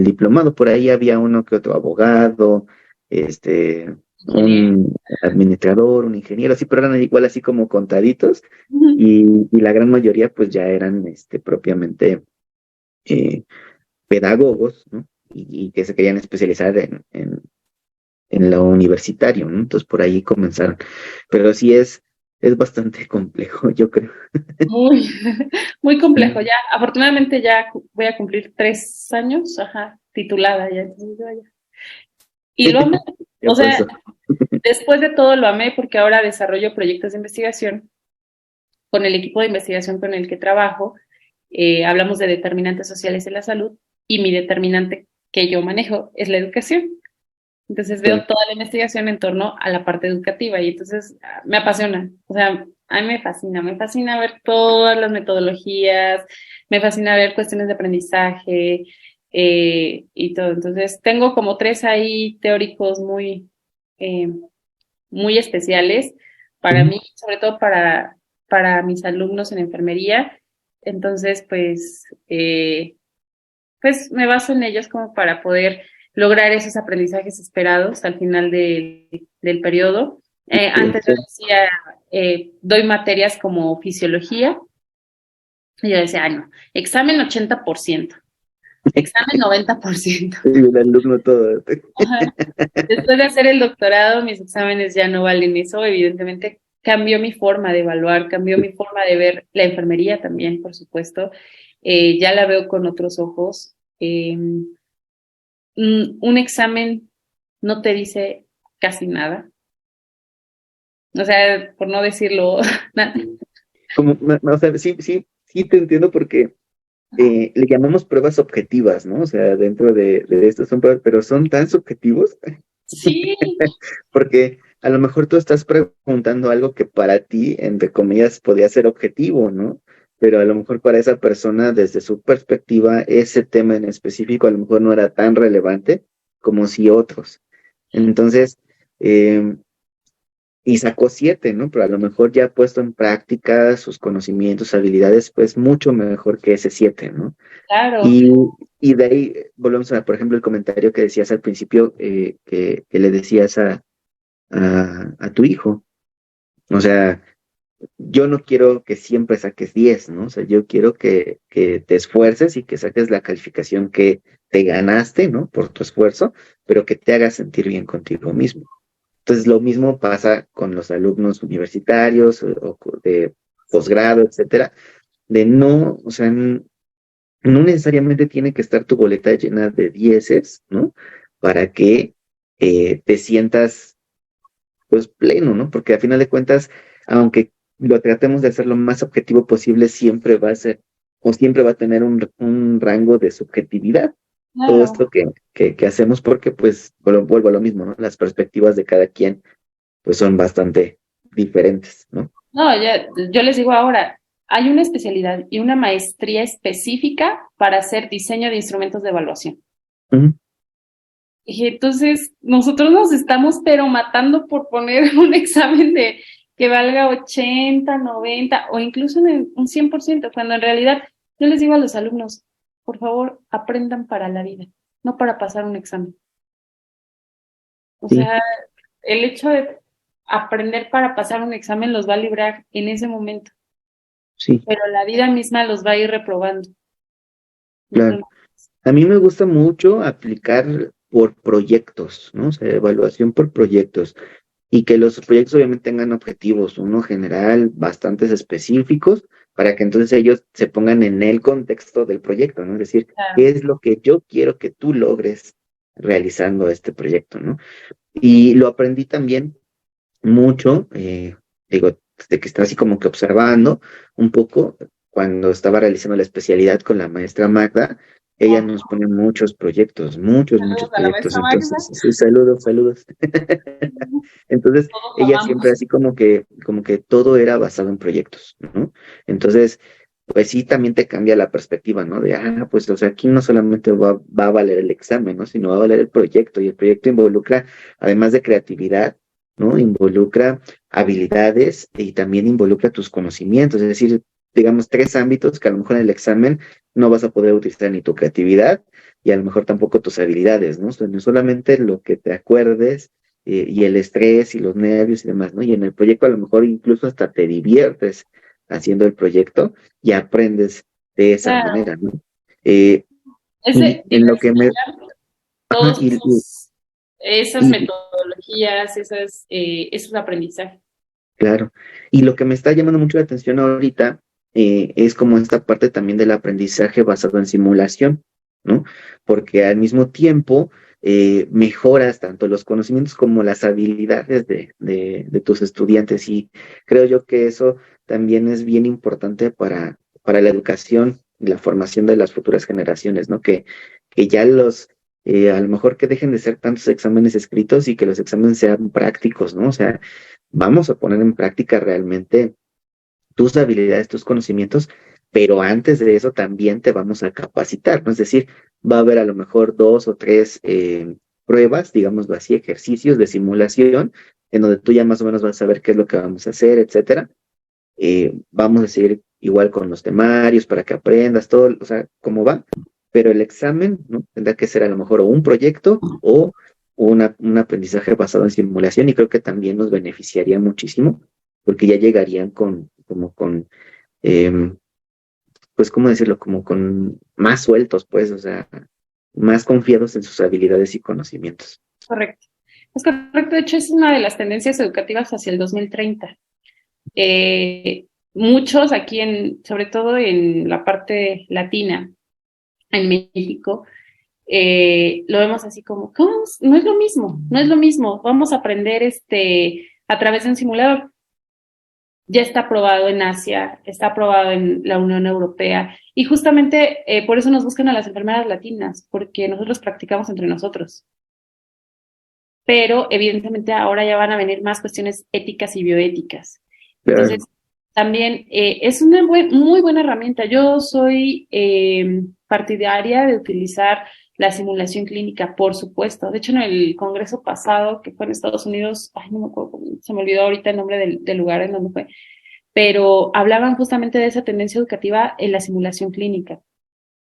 el diplomado. Por ahí había uno que otro abogado, un administrador, un ingeniero, así, pero eran igual así como contaditos, Ujú. y la gran mayoría pues ya eran propiamente eh, pedagogos, ¿no? Y que se querían especializar en lo universitario, ¿no? Entonces por ahí comenzaron. Pero sí es bastante complejo, yo creo. Muy, muy complejo. Ya, afortunadamente ya voy a cumplir 3 años, ajá, titulada ya. Entonces, y lo amé. Ya O sea, pasó. después de todo lo amé porque ahora desarrollo proyectos de investigación con el equipo de investigación con el que trabajo. Hablamos de determinantes sociales de la salud y mi determinante que yo manejo es la educación. Entonces veo Claro. toda la investigación en torno a la parte educativa y entonces me apasiona. O sea, a mí me fascina ver todas las metodologías, me fascina ver cuestiones de aprendizaje y todo. Entonces tengo como tres ahí teóricos eh, muy especiales para Ujú. mí, sobre todo para mis alumnos en enfermería. Entonces, pues me baso en ellos como para poder lograr esos aprendizajes esperados al final del periodo. Antes yo Sí. decía, doy materias como fisiología, y yo decía, no, examen 80%, examen 90%. Y el alumno todo. Ajá. Después de hacer el doctorado, mis exámenes ya no valen eso. Evidentemente, cambió mi forma de evaluar, cambió mi forma de ver la enfermería también, por supuesto. Ya la veo con otros ojos. Un examen no te dice casi nada. O sea, por no decirlo, nada. Como, o sea, sí te entiendo porque le llamamos pruebas objetivas, ¿no? O sea, dentro de esto son pruebas, pero son tan subjetivos Sí, porque a lo mejor tú estás preguntando algo que para ti, entre comillas, podría ser objetivo, ¿no? Pero a lo mejor para esa persona, desde su perspectiva, ese tema en específico a lo mejor no era tan relevante como si otros. Entonces, eh, y sacó 7, ¿no? Pero a lo mejor ya ha puesto en práctica sus conocimientos, habilidades, pues mucho mejor que ese 7, ¿no? claro. Y, y de ahí volvemos a, por ejemplo, el comentario que decías al principio, que le decías a tu hijo. O sea, yo no quiero que siempre saques 10, ¿no? O sea, yo quiero que te esfuerces y que saques la calificación que te ganaste, ¿no? Por tu esfuerzo, pero que te haga sentir bien contigo mismo. Entonces, lo mismo pasa con los alumnos universitarios o de posgrado, etcétera, de no, o sea, no necesariamente tiene que estar tu boleta llena de dieces, ¿no? Para que te sientas, pues, pleno, ¿no? Porque a final de cuentas, aunque lo tratemos de hacer lo más objetivo posible, siempre va a ser, o siempre va a tener un rango de subjetividad. Todo Claro. esto que hacemos porque, pues, vuelvo a lo mismo, ¿no? Las perspectivas de cada quien pues son bastante diferentes, ¿no? No, ya, yo les digo ahora, hay una especialidad y una maestría específica para hacer diseño de instrumentos de evaluación. Ujú. Y entonces nosotros nos estamos pero matando por poner un examen de que valga 80, 90 o incluso un 100%, cuando en realidad yo les digo a los alumnos, por favor, aprendan para la vida, no para pasar un examen. O Sí, sea, el hecho de aprender para pasar un examen los va a librar en ese momento, sí, pero la vida misma los va a ir reprobando. claro. Entonces, A mí me gusta mucho aplicar por proyectos, ¿no? O sea, evaluación por proyectos. Y que los proyectos obviamente tengan objetivos, uno general, bastantes específicos, para que entonces ellos se pongan en el contexto del proyecto, ¿no? Es decir, claro, ¿qué es lo que yo quiero que tú logres realizando este proyecto, ¿no? Y lo aprendí también mucho, digo, de que estaba así como que observando un poco cuando estaba realizando la especialidad con la maestra Magda. Ella nos pone muchos saludos a la proyectos. maestra Magda. Entonces, sí, saludos, saludos. Entonces, Todos lo ella siempre amamos. así como que todo era basado en proyectos, ¿no? Entonces, pues sí, también te cambia la perspectiva, ¿no? De, pues, o sea, aquí no solamente va a valer el examen, ¿no? Sino va a valer el proyecto, y el proyecto involucra, además de creatividad, ¿no? Involucra habilidades y también involucra tus conocimientos, es decir, digamos, tres ámbitos que a lo mejor en el examen no vas a poder utilizar ni tu creatividad y a lo mejor tampoco tus habilidades, ¿no? O sea, no solamente lo que te acuerdes y el estrés y los nervios y demás, ¿no? Y en el proyecto a lo mejor incluso hasta te diviertes haciendo el proyecto y aprendes de esa Claro, manera, ¿no? Eh, es y de en lo que me... diversificar Ajá, todos esos, esas y, metodologías, esos aprendizajes. claro. Y lo que me está llamando mucho la atención ahorita es como esta parte también del aprendizaje basado en simulación, ¿no? Porque al mismo tiempo mejoras tanto los conocimientos como las habilidades de tus estudiantes. Y creo yo que eso también es bien importante para la educación y la formación de las futuras generaciones, ¿no? Que ya a lo mejor que dejen de ser tantos exámenes escritos y que los exámenes sean prácticos, ¿no? O sea, vamos a poner en práctica realmente tus habilidades, tus conocimientos, pero antes de eso también te vamos a capacitar, ¿no? Es decir, va a haber a lo mejor dos o tres pruebas, digámoslo así, ejercicios de simulación, en donde tú ya más o menos vas a saber qué es lo que vamos a hacer, etcétera. Vamos a seguir igual con los temarios para que aprendas todo, o sea, cómo va, pero el examen, ¿no? Tendrá que ser a lo mejor o un proyecto o un aprendizaje basado en simulación y creo que también nos beneficiaría muchísimo porque ya llegarían como con, eh, pues, ¿cómo decirlo? Como con más sueltos, pues, o sea, más confiados en sus habilidades y conocimientos. Correcto. Es correcto. De hecho, es una de las tendencias educativas hacia el 2030. Muchos aquí, sobre todo en la parte latina, en México, lo vemos así como, ¿cómo? No es lo mismo, no es lo mismo. Vamos a aprender a través de un simulador. Ya está aprobado en Asia, está aprobado en la Unión Europea y justamente por eso nos buscan a las enfermeras latinas, porque nosotros practicamos entre nosotros. Pero evidentemente ahora ya van a venir más cuestiones éticas y bioéticas. Claro. Entonces, también es una muy buena herramienta. Yo soy partidaria de utilizar la simulación clínica, por supuesto. De hecho, en el congreso pasado, que fue en Estados Unidos, ay, no me acuerdo, se me olvidó ahorita el nombre del lugar en donde fue, pero hablaban justamente de esa tendencia educativa en la simulación clínica.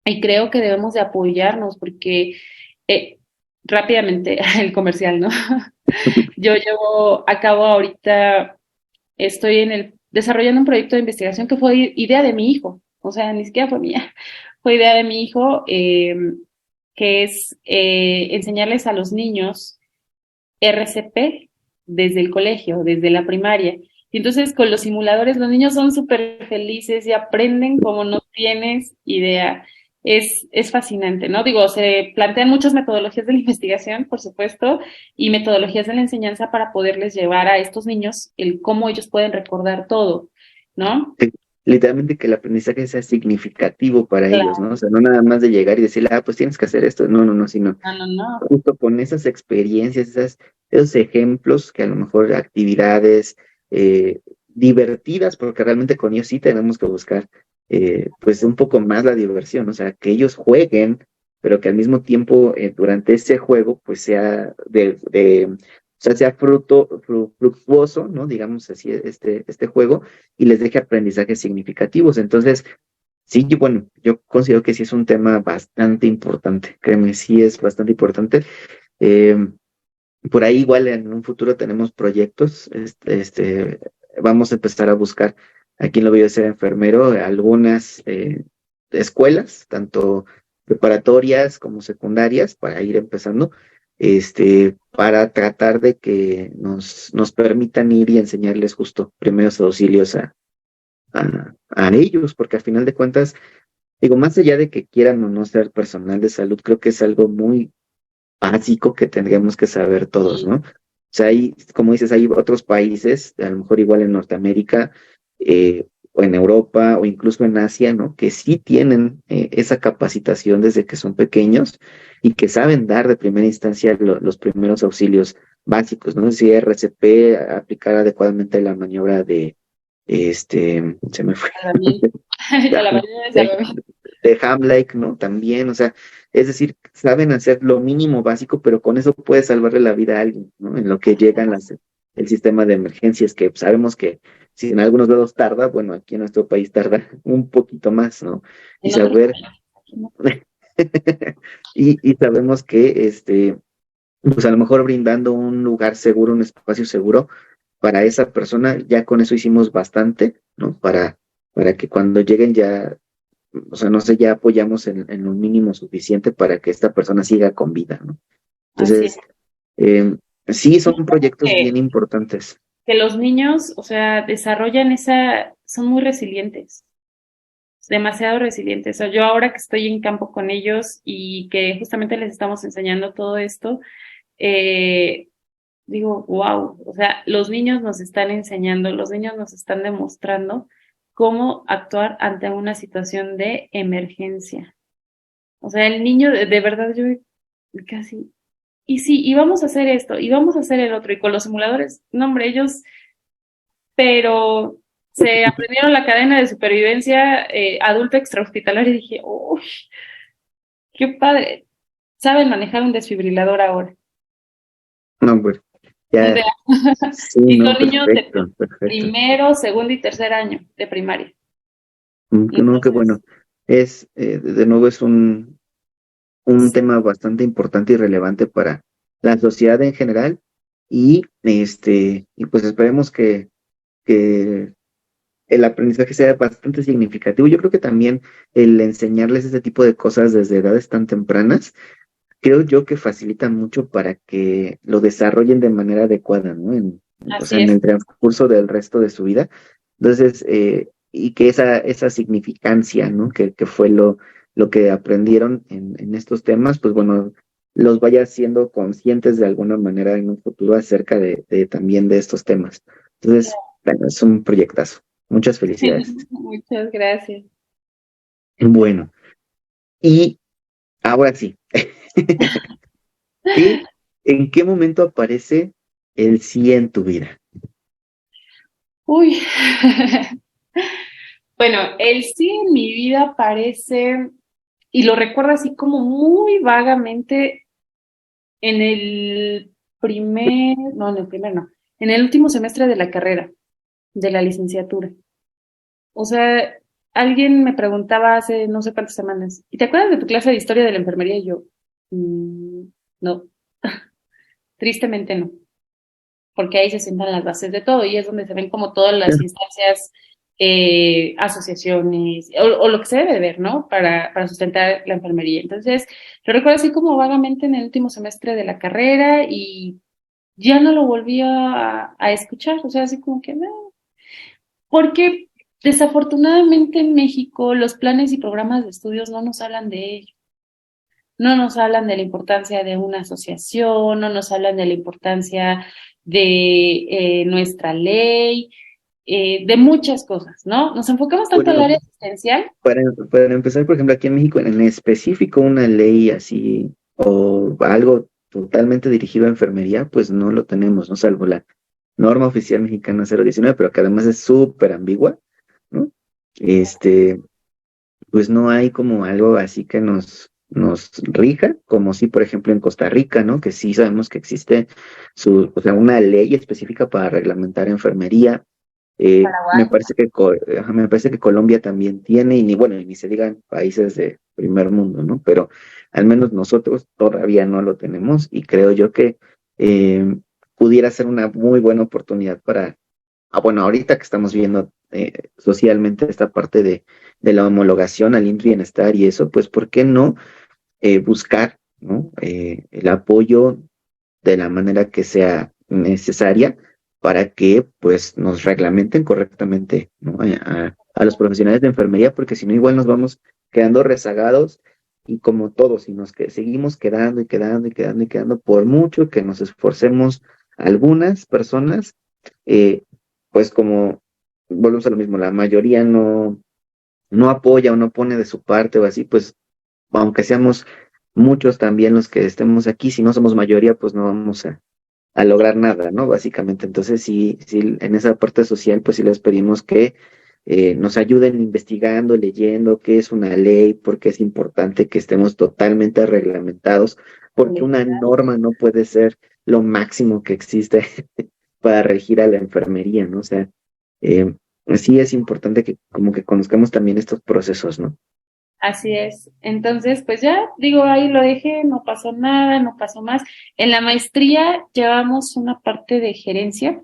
Y creo que debemos de apoyarnos porque eh, rápidamente el comercial, ¿no? Yo llevo a cabo ahorita, estoy desarrollando un proyecto de investigación que fue idea de mi hijo, o sea, ni siquiera fue mía, fue idea de mi hijo, que es enseñarles a los niños RCP desde el colegio, desde la primaria. Y entonces con los simuladores los niños son súper felices y aprenden como no tienes idea. Es fascinante, ¿no? Digo, se plantean muchas metodologías de la investigación, por supuesto, y metodologías de la enseñanza para poderles llevar a estos niños el cómo ellos pueden recordar todo, ¿no? Sí, literalmente que el aprendizaje sea significativo para ellos, Claro, ¿no? O sea, no nada más de llegar y decirle, pues tienes que hacer esto. No, no, no, sino no, no, no. justo con esas experiencias, esos ejemplos que a lo mejor actividades divertidas, porque realmente con ellos sí tenemos que buscar pues un poco más la diversión, o sea, que ellos jueguen, pero que al mismo tiempo durante ese juego pues sea o sea, sea fructuoso, ¿no? Digamos así, este juego, y les deje aprendizajes significativos. Entonces, sí, bueno, yo considero que sí es un tema bastante importante, créeme, sí es bastante importante. Eh, por ahí igual en un futuro tenemos proyectos, vamos a empezar a buscar, aquí en lo voy a ser enfermero, algunas escuelas, tanto preparatorias como secundarias, para ir empezando, para tratar de que nos permitan ir y enseñarles justo primeros auxilios a ellos, porque al final de cuentas, digo, más allá de que quieran o no ser personal de salud, creo que es algo muy básico que tendríamos que saber todos, Y ¿no? O sea, hay, como dices, hay otros países, a lo mejor igual en Norteamérica, o en Europa, o incluso en Asia, ¿no? Que sí tienen esa capacitación desde que son pequeños y que saben dar de primera instancia los primeros auxilios básicos, ¿no? Si RCP, aplicar adecuadamente la maniobra se me fue, salvamento. A la mañana de de, salvamento. de Hamlike, ¿no? También, o sea, es decir, saben hacer lo mínimo básico, pero con eso puede salvarle la vida a alguien, ¿no? En lo que llegan el sistema de emergencias, que sabemos que si en algunos lados tarda, bueno, aquí en nuestro país tarda un poquito más, ¿no? Y En otros saber, no. y sabemos que pues a lo mejor brindando un lugar seguro, un espacio seguro para esa persona, ya con eso hicimos bastante, ¿no? Para que cuando lleguen ya, o sea, no sé, ya apoyamos en un mínimo suficiente para que esta persona siga con vida, ¿no? Así es. Entonces, sí, son proyectos Que, bien importantes. que los niños, o sea, desarrollan son muy resilientes, demasiado resilientes. O sea, yo ahora que estoy en campo con ellos y que justamente les estamos enseñando todo esto, eh, digo, wow, o sea, los niños nos están enseñando, los niños nos están demostrando cómo actuar ante una situación de emergencia. O sea, el niño, de verdad, yo casi, y sí, y vamos a hacer esto, y vamos a hacer el otro, y con los simuladores, no, hombre, ellos, pero se aprendieron la cadena de supervivencia adulta extrahospitalaria y dije, uy, qué padre, saben manejar un desfibrilador ahora. No, pues, O ya, sea, sí, y no, son niños de perfecto, perfecto. primero, segundo y tercer año de primaria. No, qué Entonces, bueno. De nuevo, es un tema bastante importante y relevante para la sociedad en general y pues esperemos que el aprendizaje sea bastante significativo. Yo creo que también el enseñarles ese tipo de cosas desde edades tan tempranas, creo yo que facilita mucho para que lo desarrollen de manera adecuada, ¿no? O sea, así en es. el transcurso del resto de su vida. Entonces, y que esa significancia, ¿no? Que fue lo que aprendieron en estos temas, pues bueno, los vaya siendo conscientes de alguna manera en un futuro acerca de también de estos temas. Entonces, bueno, es un proyectazo. Muchas felicidades. Muchas gracias. Bueno, y ahora sí. ¿En qué momento aparece el sí en tu vida? Uy. Bueno, el sí en mi vida parece, y lo recuerdo así como muy vagamente en el no, en el primer no, en el último semestre de la carrera, de la licenciatura. O sea, alguien me preguntaba hace no sé cuántas semanas, ¿y te acuerdas de tu clase de historia de la enfermería? Y yo, "Mm, no, tristemente no, porque ahí se sientan las bases de todo y es donde se ven como todas las instancias, asociaciones o lo que se debe ver, ¿no? Para sustentar la enfermería. Entonces, lo recuerdo así como vagamente en el último semestre de la carrera y ya no lo volví a escuchar, o sea, así como que, no, porque desafortunadamente en México los planes y programas de estudios no nos hablan de ello. No nos hablan de la importancia de una asociación, no nos hablan de la importancia de nuestra ley, de muchas cosas, ¿no? Nos enfocamos tanto al Bueno, área asistencial. para, para empezar, por ejemplo, aquí en México, en específico, una ley así o algo totalmente dirigido a enfermería, pues no lo tenemos, ¿no? Salvo la norma oficial mexicana 019, pero que además es súper ambigua, ¿no? Este, pues no hay como algo así que nos rija, como si, por ejemplo, en Costa Rica, ¿no? Que sí sabemos que existe o sea, una ley específica para reglamentar enfermería. Me Paraguay. parece me parece que Colombia también tiene, y ni bueno, y ni se digan países de primer mundo, ¿no? Pero al menos nosotros todavía no lo tenemos, y creo yo que pudiera ser una muy buena oportunidad bueno, ahorita que estamos viendo socialmente esta parte de la homologación al INS Bienestar y eso, pues, ¿por qué no buscar, ¿no? El apoyo de la manera que sea necesaria para que pues nos reglamenten correctamente, ¿no? A los profesionales de enfermería, porque si no igual nos vamos quedando rezagados y como todos, si nos seguimos quedando y quedando y quedando y quedando, por mucho que nos esforcemos algunas personas, eh, pues como volvemos a lo mismo, la mayoría no apoya o no pone de su parte o así, pues aunque seamos muchos también los que estemos aquí, si no somos mayoría, pues no vamos a lograr nada, ¿no? Básicamente, entonces sí, sí, en esa parte social, pues sí les pedimos que nos ayuden investigando, leyendo qué es una ley, por qué es importante que estemos totalmente reglamentados, porque una norma no puede ser lo máximo que existe. para regir a la enfermería, ¿no? O sea, eh, sí es importante que como que conozcamos también estos procesos, ¿no? Así es. Entonces, pues ya, digo, ahí lo dejé, no pasó nada, no pasó más. En la maestría llevamos una parte de gerencia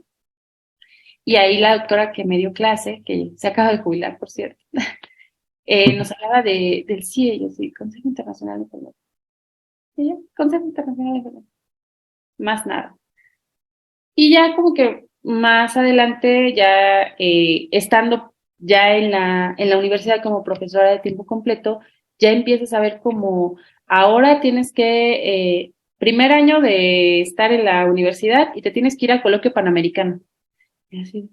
y ahí la doctora que me dio clase, que se acaba de jubilar, por cierto, nos hablaba del CIE, yo sí, Consejo Internacional de Enfermería. Y yo, Consejo Internacional de Enfermería. Más nada. Y ya como que más adelante, ya estando ya en la universidad como profesora de tiempo completo, ya empiezas a ver como ahora tienes que, primer año de estar en la universidad y te tienes que ir al coloquio panamericano. Y así,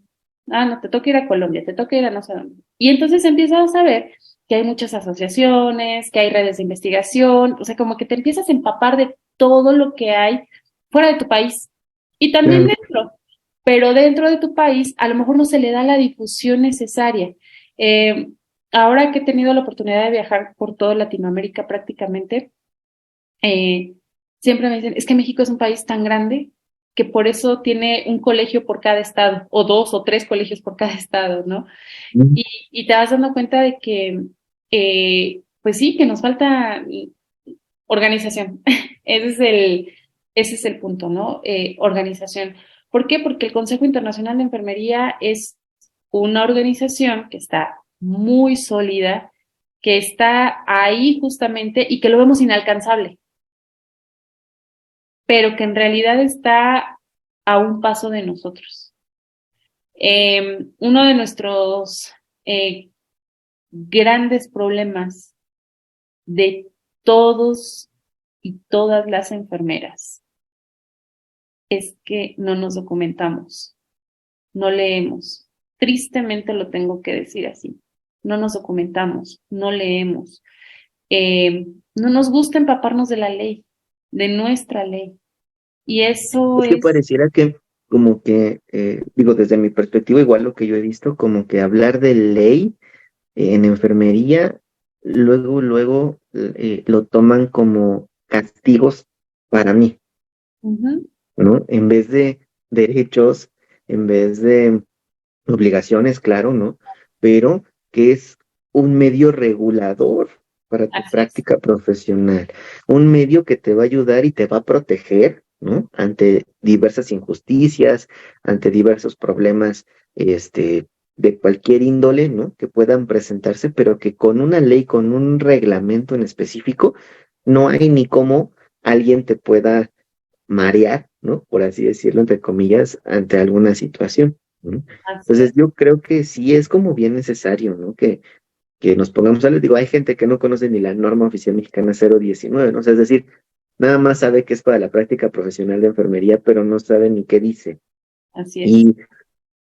no, te toca ir a Colombia, te toca ir a no sé dónde. Y entonces empiezas a ver que hay muchas asociaciones, que hay redes de investigación, o sea, como que te empiezas a empapar de todo lo que hay fuera de tu país y también Claro. dentro, pero dentro de tu país a lo mejor no se le da la difusión necesaria. Eh, Ahora que he tenido la oportunidad de viajar por toda Latinoamérica prácticamente, eh, siempre me dicen, es que México es un país tan grande que por eso tiene un colegio por cada estado, o dos o tres colegios por cada estado, ¿no? Mm. Y te vas dando cuenta de que, pues sí, que nos falta organización. Ese es el punto, ¿no? Organización. ¿Por qué? Porque el Consejo Internacional de Enfermería es una organización que está muy sólida, que está ahí justamente y que lo vemos inalcanzable, pero que en realidad está a un paso de nosotros. Uno de nuestros eh, grandes problemas de todos y todas las enfermeras es que no nos documentamos, no leemos. Tristemente lo tengo que decir así. No nos documentamos, no leemos. No nos gusta empaparnos de la ley, de nuestra ley. Y eso Es que es, pareciera que, como que, digo, desde mi perspectiva, igual lo que yo he visto, como que hablar de ley en enfermería, luego lo toman como castigos para mí, ujú, ¿no? En vez de derechos, en vez de obligaciones, claro, ¿no? Pero que es un medio regulador para tu así es. práctica profesional, un medio que te va a ayudar y te va a proteger, ¿no? Ante diversas injusticias, ante diversos problemas, de cualquier índole, ¿no? Que puedan presentarse, pero que con una ley, con un reglamento en específico, no hay ni cómo alguien te pueda marear, ¿no? Por así decirlo, entre comillas, ante alguna situación, ¿no? Así Entonces es. yo creo que sí es como bien necesario, ¿no? Que nos pongamos a les digo, hay gente que no conoce ni la norma oficial mexicana 019, ¿no? O sea, es decir, nada más sabe que es para la práctica profesional de enfermería, pero no sabe ni qué dice. Así es. Y,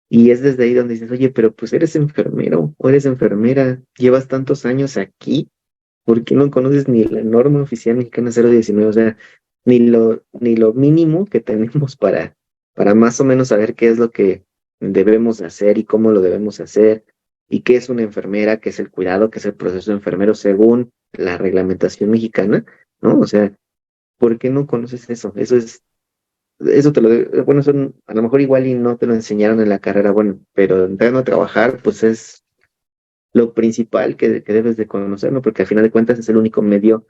y es desde ahí donde dices, oye, pero pues eres enfermero o eres enfermera, llevas tantos años aquí, ¿por qué no conoces ni la norma oficial mexicana 019? O sea, ni lo mínimo que tenemos para más o menos saber qué es lo que debemos hacer y cómo lo debemos hacer, y qué es una enfermera, qué es el cuidado, qué es el proceso enfermero según la reglamentación mexicana, ¿no? O sea, ¿por qué no conoces eso? Eso te lo, bueno, eso a lo mejor igual y no te lo enseñaron en la carrera, bueno, pero entrando a trabajar, pues es lo principal que debes de conocer, ¿no? Porque al final de cuentas es el único medio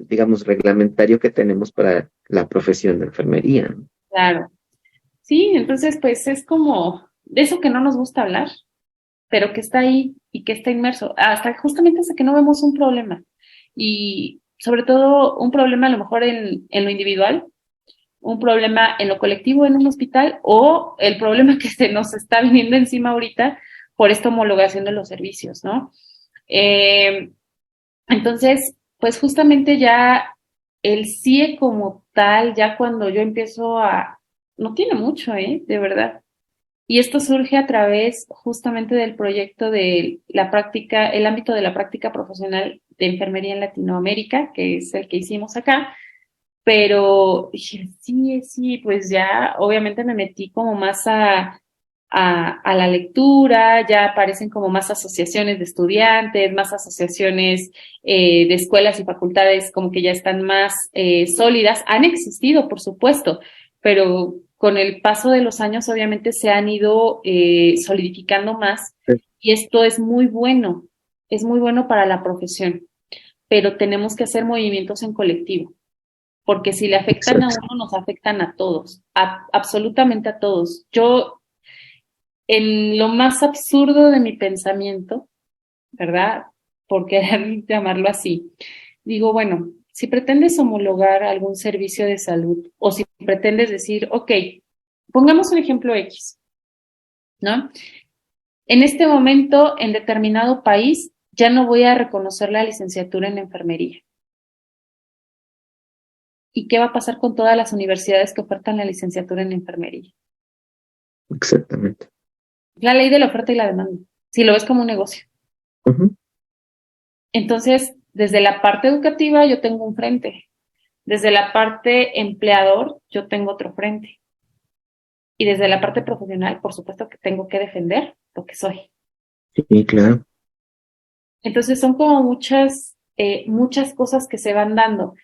digamos, reglamentario que tenemos para la profesión de enfermería, ¿no? Claro. Sí, entonces pues es como de eso que no nos gusta hablar, pero que está ahí y que está inmerso, hasta justamente hasta que no vemos un problema. Y sobre todo un problema a lo mejor en lo individual, un problema en lo colectivo en un hospital o el problema que se nos está viniendo encima ahorita por esta homologación de los servicios, ¿no? Eh, entonces, pues justamente ya el CIE como tal, ya cuando yo empiezo no tiene mucho, de verdad. Y esto surge a través justamente del proyecto de la práctica, el ámbito de la práctica profesional de enfermería en Latinoamérica, que es el que hicimos acá. Pero dije, sí, sí, pues ya obviamente me metí como más a la lectura, ya aparecen como más asociaciones de estudiantes, más asociaciones de escuelas y facultades como que ya están más sólidas. Han existido, por supuesto, pero con el paso de los años obviamente se han ido solidificando más y esto es muy bueno para la profesión, pero tenemos que hacer movimientos en colectivo, porque si le afectan a Exacto. uno, nos afectan a todos, absolutamente a todos. Yo, en lo más absurdo de mi pensamiento, ¿verdad? Por querer llamarlo así, digo, bueno, si pretendes homologar algún servicio de salud o si pretendes decir, ok, pongamos un ejemplo X, ¿no? En este momento, en determinado país, ya no voy a reconocer la licenciatura en enfermería. ¿Y qué va a pasar con todas las universidades que ofertan la licenciatura en enfermería? Exactamente. La ley de la oferta y la demanda, si lo ves como un negocio. Ujú. Entonces, desde la parte educativa yo tengo un frente, desde la parte empleador yo tengo otro frente y desde la parte profesional, por supuesto que tengo que defender lo que soy. Sí, claro. Entonces son como muchas cosas que se van dando.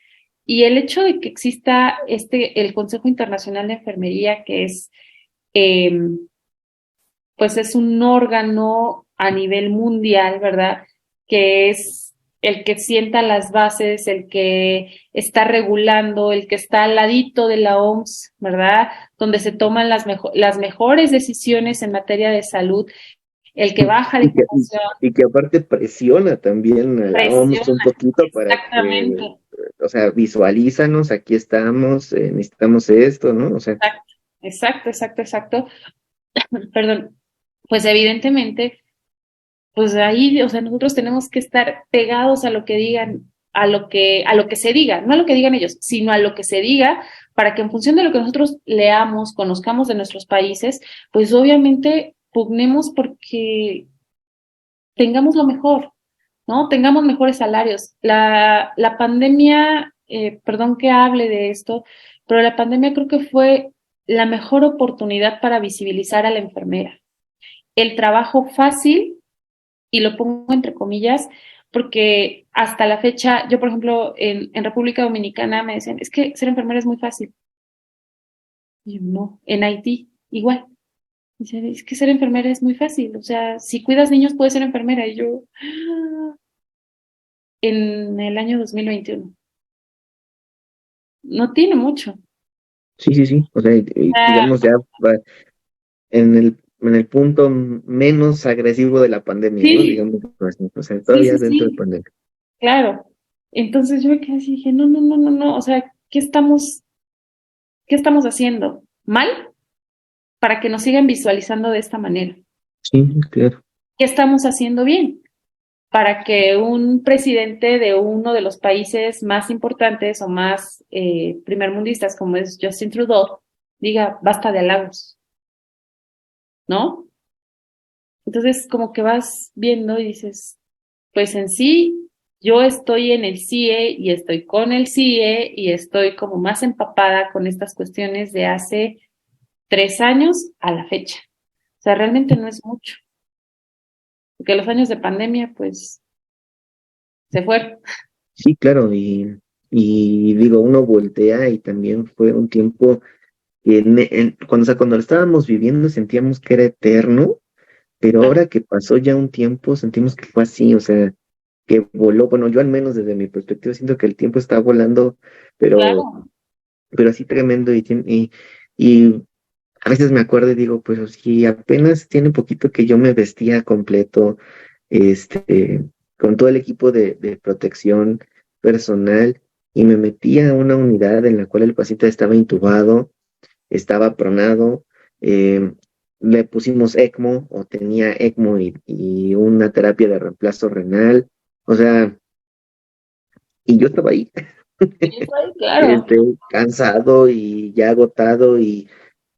Y el hecho de que exista el Consejo Internacional de Enfermería, que eh, pues es un órgano a nivel mundial, ¿verdad? Que es el que sienta las bases, el que está regulando, el que está al ladito de la OMS, ¿verdad? Donde se toman las mejores decisiones en materia de salud, el que baja la Y que, información, y que aparte presiona también a la OMS un presiona, poquito para que, exactamente, o sea, visualízanos, aquí estamos, necesitamos esto, ¿no? O sea, exacto, perdón, pues evidentemente pues ahí, o sea, nosotros tenemos que estar pegados a lo que digan, a lo que se diga, no a lo que digan ellos, sino a lo que se diga, para que en función de lo que nosotros leamos, conozcamos de nuestros países, pues obviamente pugnemos porque tengamos lo mejor, ¿no? Tengamos mejores salarios. La pandemia, perdón que hable de esto, pero la pandemia creo que fue la mejor oportunidad para visibilizar a la enfermera. El trabajo fácil y lo pongo entre comillas, porque hasta la fecha, yo por ejemplo, en República Dominicana me decían, es que ser enfermera es muy fácil. Y yo, no, en Haití, igual. Dicen, es que ser enfermera es muy fácil, o sea, si cuidas niños puedes ser enfermera. Y yo, en el año 2021, no tiene mucho. sí, sí, sí. O sea, y Ah, digamos ya en el punto menos agresivo de la pandemia, ¿no? sí, Digamos, pues, o sea, sí, todavía dentro de sí, pandemia. claro. Entonces yo me quedé así, dije, no, o sea, qué estamos haciendo? ¿Mal? Para que nos sigan visualizando de esta manera. Sí, claro. ¿Qué estamos haciendo bien? Para que un presidente de uno de los países más importantes o más primermundistas, como es Justin Trudeau, diga, basta de halagos, ¿no? Entonces, como que vas viendo y dices, pues en sí, yo estoy en el CIE y estoy con el CIE y estoy como más empapada con estas cuestiones de hace 3 años a la fecha. O sea, realmente no es mucho, porque los años de pandemia, pues, se fueron. Sí, claro, y digo, uno voltea y también fue un tiempo que cuando, o sea, cuando lo estábamos viviendo sentíamos que era eterno, pero ahora que pasó ya un tiempo sentimos que fue así, o sea, que voló. Bueno, yo al menos desde mi perspectiva siento que el tiempo está volando, pero, Claro, pero así tremendo y a veces me acuerdo y digo, pues si apenas tiene poquito que yo me vestía completo, este, con todo el equipo de protección personal y me metía a una unidad en la cual el paciente estaba intubado, estaba pronado, eh, le pusimos ECMO o tenía ECMO y una terapia de reemplazo renal, o sea, y yo estaba ahí, claro. cansado y ya agotado y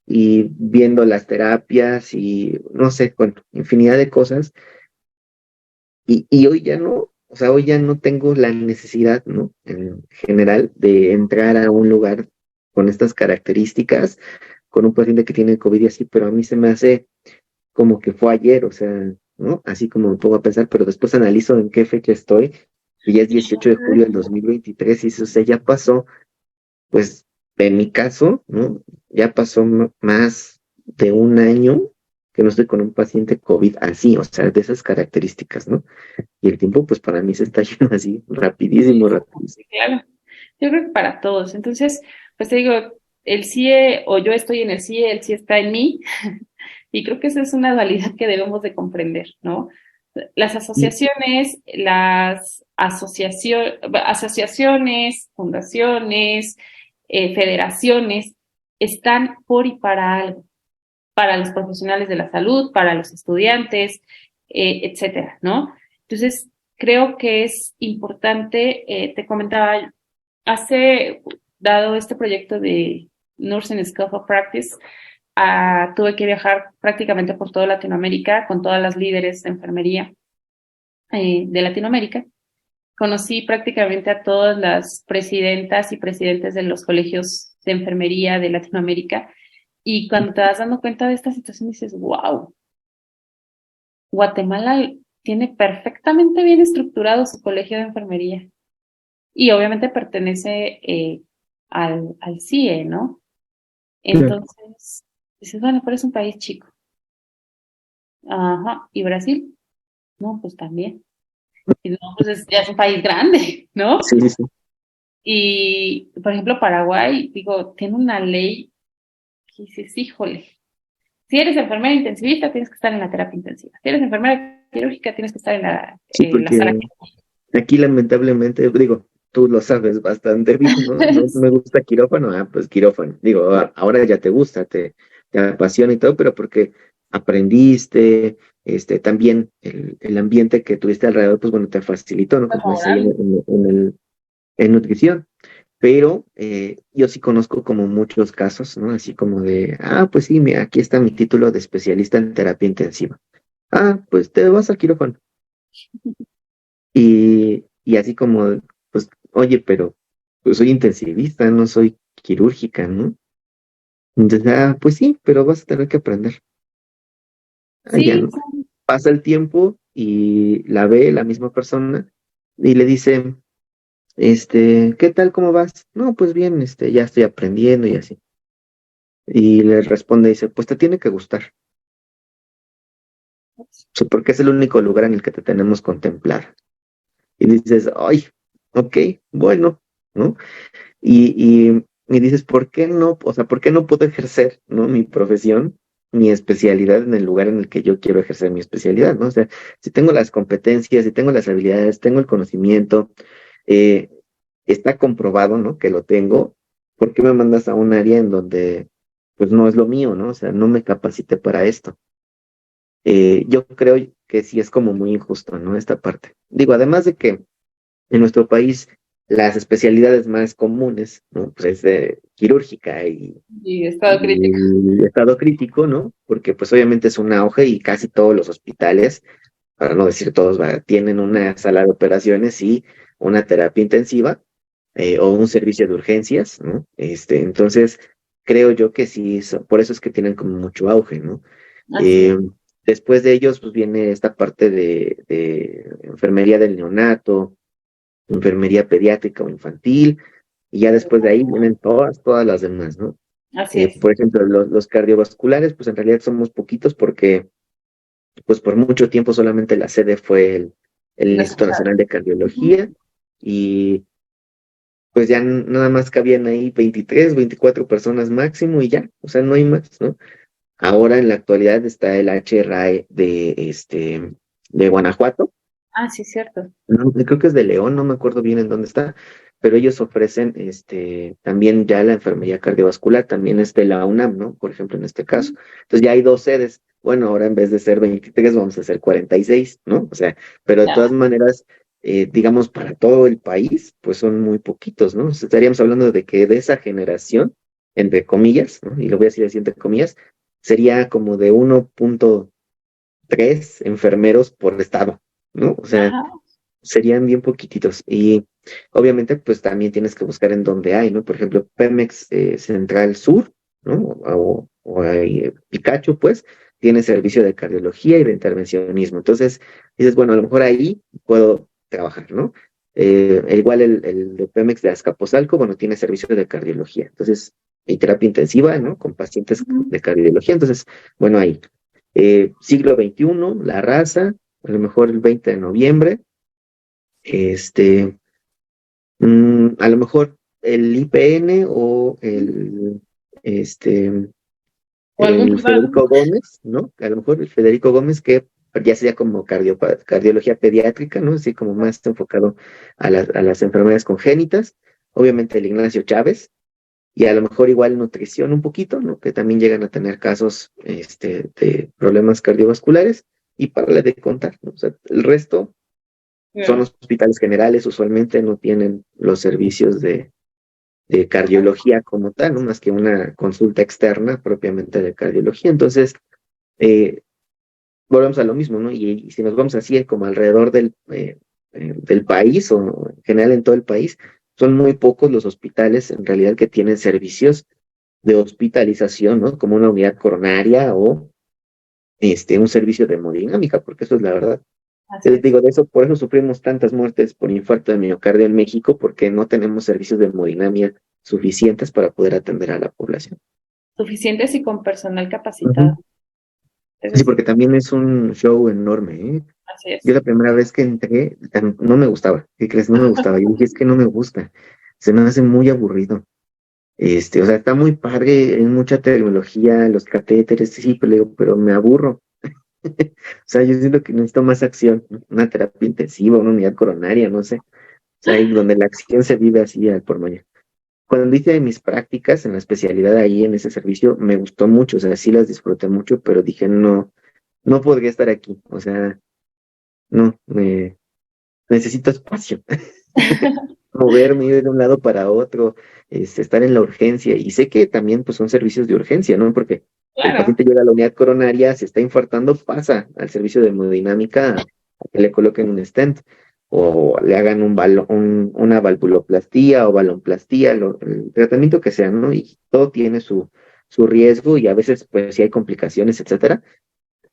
viendo las terapias y no sé, bueno, infinidad de cosas. Y hoy ya no, o sea, hoy ya no tengo la necesidad, ¿no? En general, de entrar a un lugar con estas características, con un paciente que tiene COVID y así, pero a mí se me hace como que fue ayer, o sea, ¿no? Así como me pongo a pensar, pero después analizo en qué fecha estoy, y ya es 18 de julio del 2023 y eso, o sea, ya pasó, pues en mi caso, ¿no? Ya pasó más de un año que no estoy con un paciente COVID así, o sea, de esas características, ¿no? Y el tiempo, pues para mí se está yendo así, rapidísimo, rapidísimo. Sí, claro. Yo creo que para todos. Entonces, pues te digo, el CIE o yo estoy en el CIE está en mí, y creo que esa es una dualidad que debemos de comprender, ¿no? Las Y, asociaciones, asociaciones, fundaciones, federaciones, están por y para algo, para los profesionales de la salud, para los estudiantes, etcétera, ¿no? Entonces, creo que es importante, te comentaba, hace, dado este proyecto de Nursing Scope of Practice, tuve que viajar prácticamente por toda Latinoamérica con todas las líderes de enfermería de Latinoamérica. Conocí prácticamente a todas las presidentas y presidentes de los colegios de enfermería de Latinoamérica. Y cuando te vas dando cuenta de esta situación, dices, wow, Guatemala tiene perfectamente bien estructurado su colegio de enfermería. Y obviamente pertenece al CIE, ¿no? claro. Entonces, dices, bueno, pero es un país chico. Ajá. ¿Y Brasil? No, pues también. Y no, pues ya es un país grande, ¿no? Sí, sí, sí. Y, por ejemplo, Paraguay, digo, tiene una ley que dices, híjole, si eres enfermera intensivista, tienes que estar en la terapia intensiva. Si eres enfermera quirúrgica, tienes que estar en Sí, la sala. porque aquí lamentablemente, digo, tú lo sabes bastante bien, ¿no? No me gusta quirófano, pues quirófano. Digo, ahora ya te gusta, te apasiona y todo, pero porque aprendiste, también el ambiente que tuviste alrededor, pues bueno, te facilitó, ¿no? Como dice ahí Favorable. en nutrición. Pero yo sí conozco como muchos casos, ¿no? Así como de, pues sí, mira, aquí está mi título de especialista en terapia intensiva. Pues te vas al quirófano. Y así como, pues, oye, pero pues soy intensivista, no soy quirúrgica, ¿no? Entonces, pues sí, pero vas a tener que aprender. Ya, Sí, ¿no? Pasa el tiempo y la ve la misma persona y le dice, ¿qué tal? ¿Cómo vas? No, pues bien, ya estoy aprendiendo y así. Y le responde, dice, pues te tiene que gustar, o sea, porque es el único lugar en el que te tenemos contemplar. Y dices, ay, ok, bueno, ¿no? Y dices, ¿por qué no? O sea, ¿por qué no puedo ejercer, ¿no? Mi profesión, mi especialidad en el lugar en el que yo quiero ejercer mi especialidad, ¿no? O sea, si tengo las competencias, si tengo las habilidades, tengo el conocimiento, eh, está comprobado, ¿no? Que lo tengo, ¿por qué me mandas a un área en donde, pues no es lo mío, ¿no? O sea, no me capacité para esto. Yo creo que sí es como muy injusto, ¿no? Esta parte. Digo, además de que en nuestro país, las especialidades más comunes, ¿no? Pues es de quirúrgica y estado crítico. y estado crítico, ¿no? Porque pues obviamente es un auge y casi todos los hospitales, para no decir todos, tienen una sala de operaciones y una terapia intensiva o un servicio de urgencias, ¿no? Entonces, creo yo que sí, por eso es que tienen como mucho auge, ¿no? Así es. Eh, Después de ellos, pues viene esta parte de enfermería del neonato, enfermería pediátrica o infantil, y ya después de ahí vienen todas las demás, ¿no? Así es. Por ejemplo, los cardiovasculares, pues en realidad somos poquitos porque, pues por mucho tiempo solamente la sede fue el Lo he Instituto escuchado. Nacional de Ujú. Cardiología, y pues ya nada más cabían ahí 23, 24 personas máximo y ya, o sea, no hay más, ¿no? Ahora en la actualidad está el HRAE de Guanajuato. Sí, es cierto. No, creo que es de León, no me acuerdo bien en dónde está, pero ellos ofrecen también ya la enfermería cardiovascular, también es de la UNAM, ¿no? Por ejemplo, en este caso. Entonces ya hay dos sedes. Bueno, ahora en vez de ser 23 vamos a ser 46, ¿no? O sea, pero de Ya. todas maneras, digamos, para todo el país, pues son muy poquitos, ¿no? O sea, estaríamos hablando de que de esa generación, entre comillas, ¿no? Y lo voy a decir así entre comillas, sería como de 1.3 enfermeros por estado, ¿no? O sea, Ajá. serían bien poquititos. Y obviamente, pues también tienes que buscar en donde hay, ¿no? Por ejemplo, Pemex Central Sur, ¿no? O hay, Picacho, pues, tiene servicio de cardiología y de intervencionismo. Entonces, dices, bueno, a lo mejor ahí puedo trabajar, ¿no? Igual el de Pemex de Azcapotzalco, bueno, tiene servicios de cardiología. Entonces, y terapia intensiva, ¿no? Con pacientes de cardiología. Entonces, bueno, ahí. Siglo XXI, La Raza, a lo mejor el 20 de noviembre. Este, a lo mejor el IPN o este, O algún el portal. Federico Gómez, ¿no? A lo mejor el Federico Gómez, que ya sería como cardiología pediátrica, ¿no? Así como más enfocado a las enfermedades congénitas. Obviamente el Ignacio Chávez, y a lo mejor igual nutrición un poquito, ¿no? Que también llegan a tener casos de problemas cardiovasculares, y para de contar, ¿no? O sea, el resto son hospitales generales, usualmente no tienen los servicios de cardiología como tal, ¿no? Más que una consulta externa propiamente de cardiología. Entonces, eh, volvemos a lo mismo, ¿no? Y si nos vamos así como alrededor del país o en general en todo el país, son muy pocos los hospitales en realidad que tienen servicios de hospitalización, ¿no? Como una unidad coronaria o un servicio de hemodinámica, porque eso es la verdad. Así es. Digo, de eso, por eso sufrimos tantas muertes por infarto de miocardio en México, porque no tenemos servicios de hemodinamia suficientes para poder atender a la población. Suficientes y con personal Ujú. capacitado. Eso Sí, sí, porque también es un show enorme, ¿eh? así Yo es. la primera vez que entré, no me gustaba. ¿Qué crees? No me gustaba. Yo dije, es que no me gusta. Se me hace muy aburrido. O sea, está muy padre, hay mucha tecnología, los catéteres, sí, pero me aburro. O sea, yo siento que necesito más acción, ¿no? Una terapia intensiva, una unidad coronaria, no sé. O sea, ahí donde la acción se vive así al por mañana. Cuando hice mis prácticas en la especialidad ahí en ese servicio, me gustó mucho, o sea, sí las disfruté mucho, pero dije, no, no podría estar aquí. O sea, no, necesito espacio. Moverme, ir de un lado para otro, estar en la urgencia. Y sé que también pues, son servicios de urgencia, ¿no? Porque el Claro. paciente llega a la unidad coronaria, se está infartando, pasa al servicio de hemodinámica a que le coloquen un stent o le hagan una valvuloplastía o balonplastía, el tratamiento que sea, ¿no? Y todo tiene su riesgo y a veces pues sí hay complicaciones, etcétera,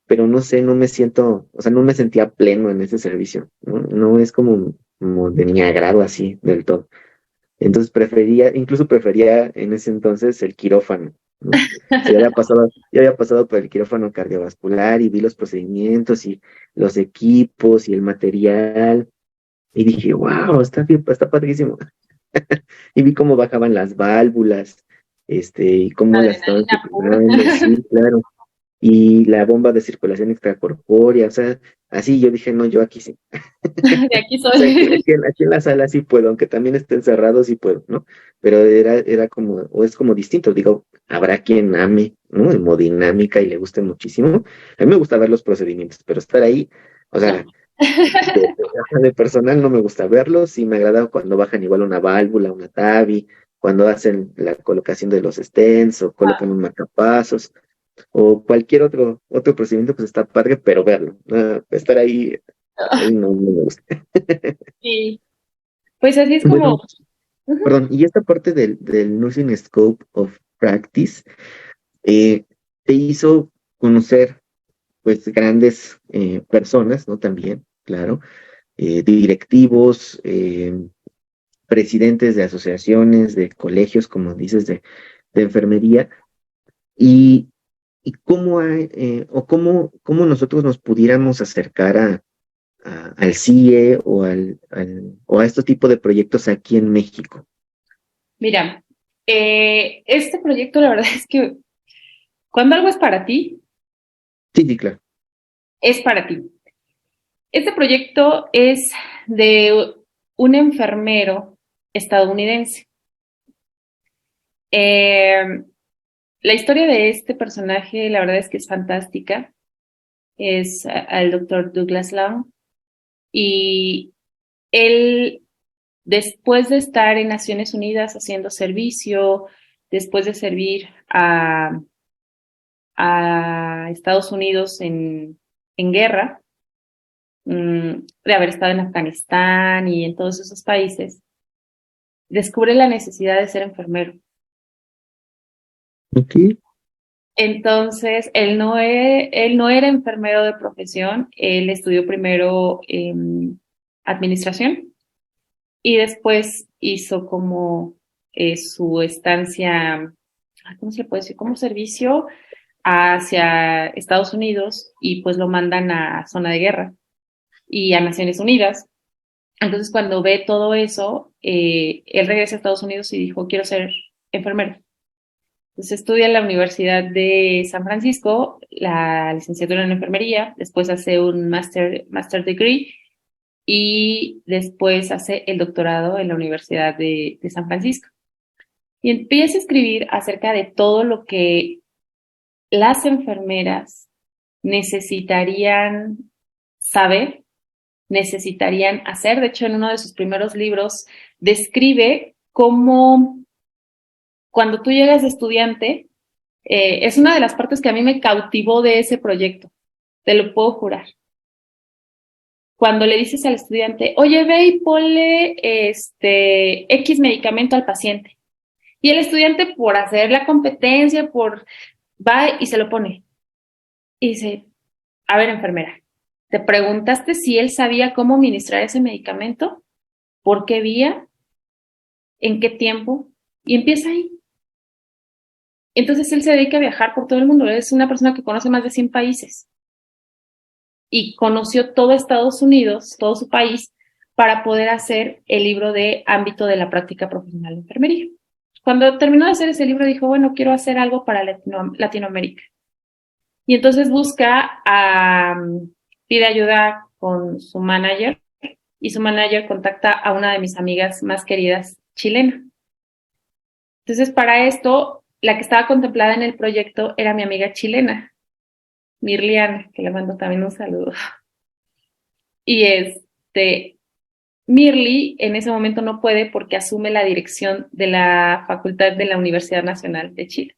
pero no sé, no me siento, o sea, no me sentía pleno en ese servicio, ¿no? No es como de mi agrado así del todo. Entonces incluso prefería en ese entonces el quirófano, ¿no? O sea, ya había pasado por el quirófano cardiovascular y vi los procedimientos y los equipos y el material y dije, wow, está bien, está padrísimo. Y vi cómo bajaban las válvulas, y cómo las estaban Adrenalina pura. succionando, sí, claro, y la bomba de circulación extracorpórea, o sea, así yo dije, no, yo aquí sí. De aquí O sea, aquí, soy. aquí aquí en la sala sí puedo, aunque también esté encerrado, sí puedo, ¿no? Pero era como, o es como distinto, digo, habrá quien ame, ¿no? Hemodinámica y le guste muchísimo. A mí me gusta ver los procedimientos, pero estar ahí, o No. sea, de personal no me gusta verlos, sí me agrada cuando bajan igual una válvula, una TAVI, cuando hacen la colocación de los stents o colocan un marcapasos o cualquier otro procedimiento, pues está padre, pero verlo, estar ahí no me gusta. Sí. Pues así es como. Bueno, Ujú. perdón, y esta parte del Nursing Scope of Practice eh, te hizo conocer pues grandes personas, ¿no? También, claro, directivos, presidentes de asociaciones, de colegios, como dices, de enfermería, y, y cómo nosotros nos pudiéramos acercar al CIE o a este tipo de proyectos aquí en México. Mira, este proyecto, la verdad es que cuando algo es para ti, Sí, sí, claro. es para ti. Este proyecto es de un enfermero estadounidense. Eh, la historia de este personaje, la verdad es que es fantástica. Es al doctor Douglas Long. Y él, después de estar en Naciones Unidas haciendo servicio, después de servir a Estados Unidos en guerra, de haber estado en Afganistán y en todos esos países, descubre la necesidad de ser enfermero. Ok, Entonces, él no era enfermero de profesión, él estudió primero administración y después hizo como su estancia, ¿cómo se le puede decir? Como servicio hacia Estados Unidos y pues lo mandan a zona de guerra y a Naciones Unidas. Entonces cuando ve todo eso, él regresa a Estados Unidos y dijo, quiero ser enfermero. Entonces estudia en la Universidad de San Francisco, la licenciatura en enfermería, después hace un master degree y después hace el doctorado en la Universidad de San Francisco. Y empieza a escribir acerca de todo lo que las enfermeras necesitarían saber, necesitarían hacer. De hecho, en uno de sus primeros libros describe cómo cuando tú llegas de estudiante, es una de las partes que a mí me cautivó de ese proyecto, te lo puedo jurar. Cuando le dices al estudiante, oye, ve y ponle X medicamento al paciente. Y el estudiante, por hacer la competencia, va y se lo pone. Y dice, a ver, enfermera, ¿te preguntaste si él sabía cómo administrar ese medicamento? ¿Por qué vía? ¿En qué tiempo? Y empieza ahí. Entonces él se dedica a viajar por todo el mundo. Es una persona que conoce más de 100 países. Y conoció todo Estados Unidos, todo su país, para poder hacer el libro de ámbito de la práctica profesional de enfermería. Cuando terminó de hacer ese libro, dijo, bueno, quiero hacer algo para Latinoamérica. Y entonces pide ayuda con su manager y su manager contacta a una de mis amigas más queridas, chilena. Entonces, para esto, la que estaba contemplada en el proyecto era mi amiga chilena, Mirliana, que le mando también un saludo. Y Mirli en ese momento no puede porque asume la dirección de la facultad de la Universidad Nacional de Chile.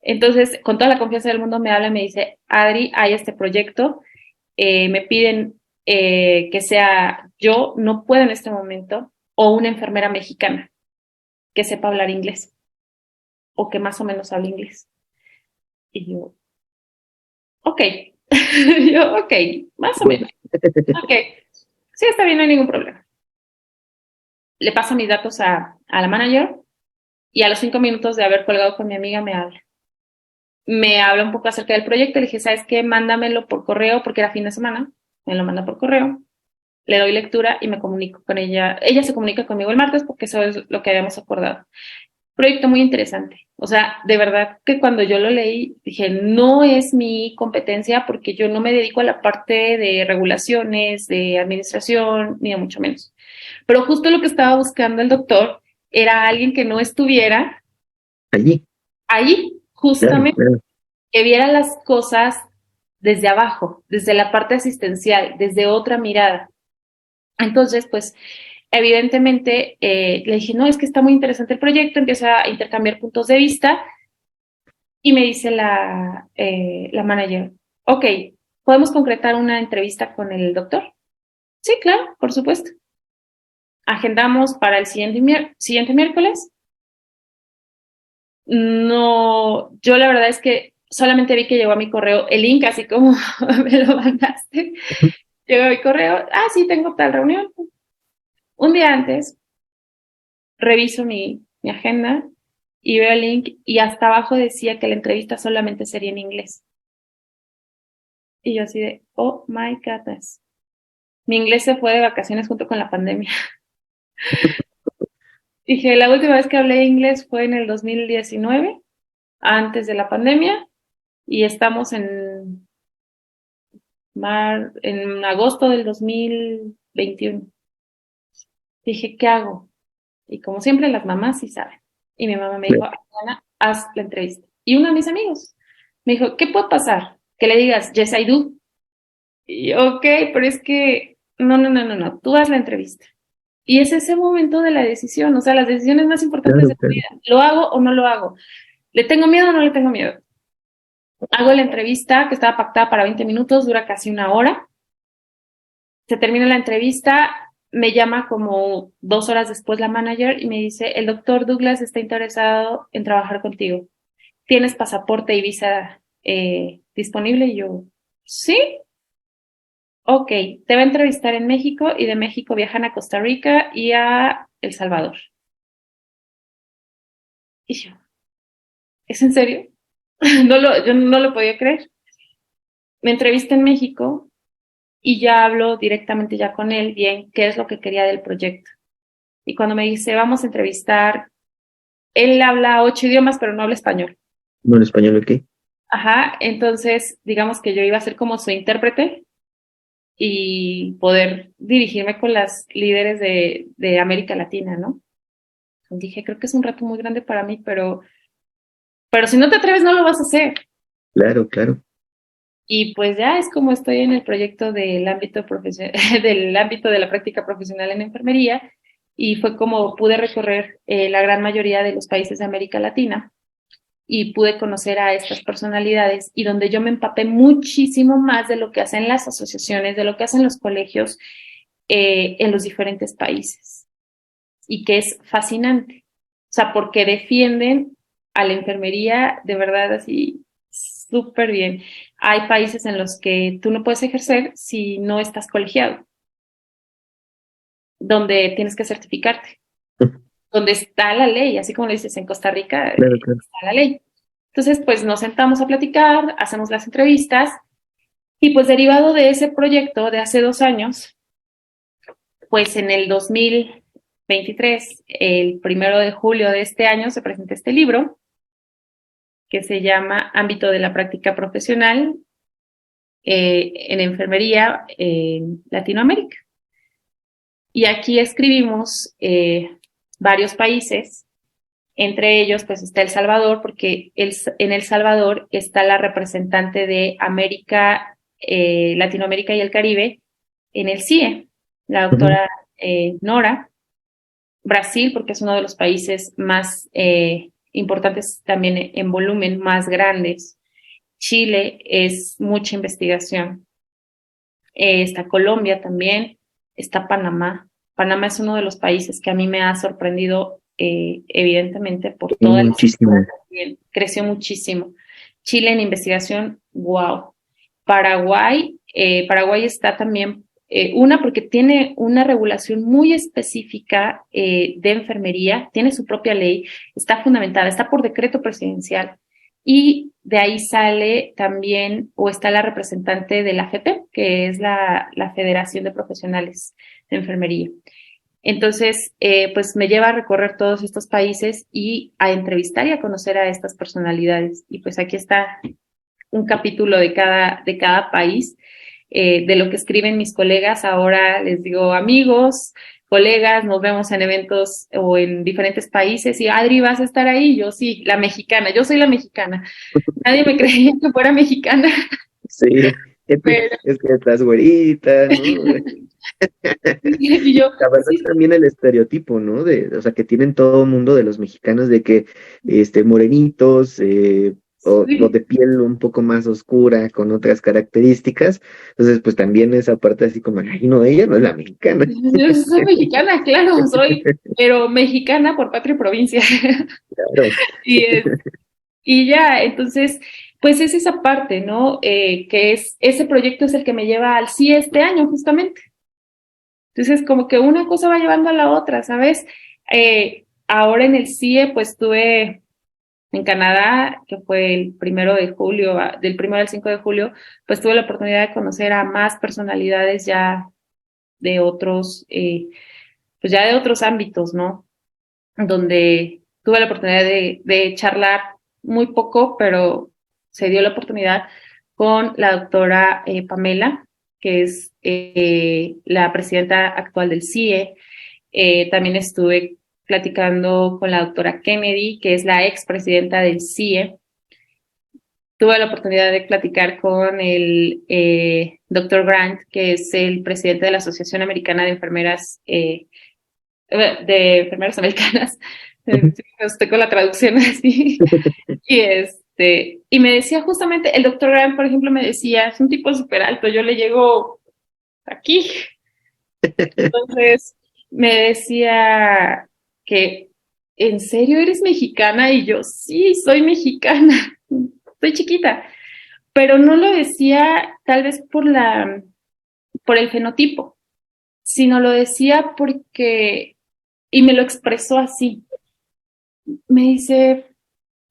Entonces, con toda la confianza del mundo me habla y me dice, Adri, hay este proyecto, me piden que sea yo, no puedo en este momento, o una enfermera mexicana que sepa hablar inglés, o que más o menos hable inglés. Y yo, ok, ok, más o menos, ok, sí, está bien, no hay ningún problema. Le paso mis datos a la manager y a los 5 minutos de haber colgado con mi amiga me habla. Me habla un poco acerca del proyecto, le dije, ¿sabes qué? Mándamelo por correo, porque era fin de semana, me lo manda por correo, le doy lectura y me comunico con ella. Ella se comunica conmigo el martes porque eso es lo que habíamos acordado. Proyecto muy interesante. O sea, de verdad que cuando yo lo leí, dije, no es mi competencia porque yo no me dedico a la parte de regulaciones, de administración, ni a mucho menos. Pero justo lo que estaba buscando el doctor era alguien que no estuviera Allí, ahí, claro, justamente, claro. que viera las cosas desde abajo, desde la parte asistencial, desde otra mirada. Entonces, pues, evidentemente, le dije, no, es que está muy interesante el proyecto, empieza a intercambiar puntos de vista y me dice la manager, ok, ¿podemos concretar una entrevista con el doctor? Sí, claro, por supuesto. Agendamos para el siguiente miércoles. No, yo la verdad es que solamente vi que llegó a mi correo el link, así como me lo mandaste. Llegó a mi correo, sí, tengo tal reunión. Un día antes, reviso mi agenda y veo el link y hasta abajo decía que la entrevista solamente sería en inglés. Y yo así de, oh my goodness. Mi inglés se fue de vacaciones junto con la pandemia. Dije, la última vez que hablé inglés fue en el 2019, antes de la pandemia, y estamos en agosto del 2021. Dije, ¿qué hago? Y como siempre, las mamás sí saben. Y mi mamá me dijo, Ana, haz la entrevista. Y uno de mis amigos me dijo, ¿qué puede pasar? Que le digas, yes, I do. Y yo, ok, pero es que, no, tú haz la entrevista. Y es ese momento de la decisión, o sea, las decisiones más importantes Claro, de tu claro. vida. ¿Lo hago o no lo hago? ¿Le tengo miedo o no le tengo miedo? Hago la entrevista que estaba pactada para 20 minutos, dura casi una hora. Se termina la entrevista, me llama como 2 horas después la manager y me dice, el doctor Douglas está interesado en trabajar contigo. ¿Tienes pasaporte y visa disponible? Y yo, sí. ok, te va a entrevistar en México y de México viajan a Costa Rica y a El Salvador. Y yo, ¿es en serio? Yo no lo podía creer. Me entrevista en México y ya hablo directamente ya con él bien qué es lo que quería del proyecto. Y cuando me dice, vamos a entrevistar, él habla 8 idiomas, pero no habla español. No en español, ¿ok? Ajá, entonces digamos que yo iba a ser como su intérprete y poder dirigirme con las líderes de América Latina, ¿no? Dije, creo que es un reto muy grande para mí, pero si no te atreves no lo vas a hacer. Claro, claro. Y pues ya es como estoy en el proyecto del ámbito del ámbito de la práctica profesional en enfermería y fue como pude recorrer la gran mayoría de los países de América Latina y pude conocer a estas personalidades y donde yo me empapé muchísimo más de lo que hacen las asociaciones, de lo que hacen los colegios en los diferentes países y que es fascinante. O sea, porque defienden a la enfermería de verdad así súper bien. Hay países en los que tú no puedes ejercer si no estás colegiado, donde tienes que certificarte, donde está la ley, así como le dices en Costa Rica, Claro, claro. está la ley. Entonces, pues nos sentamos a platicar, hacemos las entrevistas y pues derivado de ese proyecto de hace 2 años, pues en el 2023, el 1 de julio de este año, se presenta este libro que se llama Ámbito de la Práctica Profesional en Enfermería en Latinoamérica. Y aquí escribimos varios países, entre ellos pues está El Salvador, porque en El Salvador está la representante de América, Latinoamérica y el Caribe en el CIE, la Ujú. doctora Nora. Brasil, porque es uno de los países más importantes también en volumen, más grandes. Chile es mucha investigación. Está Colombia también, está Panamá. Panamá es uno de los países que a mí me ha sorprendido, evidentemente, por Sí, toda la estructura muchísimo. que tiene. Creció muchísimo. Chile en investigación, wow. Paraguay está también, una porque tiene una regulación muy específica de enfermería, tiene su propia ley, está fundamentada, está por decreto presidencial y de ahí sale también o está la representante de la FEP, que es la Federación de Profesionales de Enfermería. Entonces, pues me lleva a recorrer todos estos países y a entrevistar y a conocer a estas personalidades. Y pues aquí está un capítulo de cada país, de lo que escriben mis colegas. Ahora les digo amigos, colegas, nos vemos en eventos o en diferentes países y Adri, ¿vas a estar ahí? Yo sí, la mexicana, yo soy la mexicana. Nadie me creía que fuera mexicana, Sí, pero es que estás güerita, ¿no? y yo, La verdad es sí, también el estereotipo, ¿no? O sea, que tienen todo el mundo de los mexicanos de que, morenitos, o sí, de piel un poco más oscura, con otras características. Entonces, pues también esa parte así como, ay, no, ella no es la mexicana. yo soy mexicana, claro, soy, pero mexicana por patria y provincia. Claro. Y Y ya, entonces, pues es esa parte, ¿no? Que es, ese proyecto es el que me lleva al sí este año, justamente. Entonces, como que una cosa va llevando a la otra, ¿sabes? Ahora en el CIE, pues estuve en Canadá, que fue el 1 de julio, del 1 al 5 de julio, pues tuve la oportunidad de conocer a más personalidades ya de otros, pues ya de otros ámbitos, ¿no? Donde tuve la oportunidad de charlar muy poco, pero se dio la oportunidad con la doctora Pamela, que es la presidenta actual del CIE. También estuve platicando con la doctora Kennedy, que es la expresidenta del CIE. Tuve la oportunidad de platicar con el doctor Grant, que es el presidente de la Asociación Americana de Enfermeras Americanas, estoy con la traducción así, y me decía justamente, el doctor Graham, por ejemplo, me decía, es un tipo súper alto, yo le llego aquí, entonces me decía que, ¿en serio eres mexicana? Y yo, sí, soy mexicana, soy chiquita, pero no lo decía tal vez por el fenotipo, sino lo decía porque, y me lo expresó así. Me dice,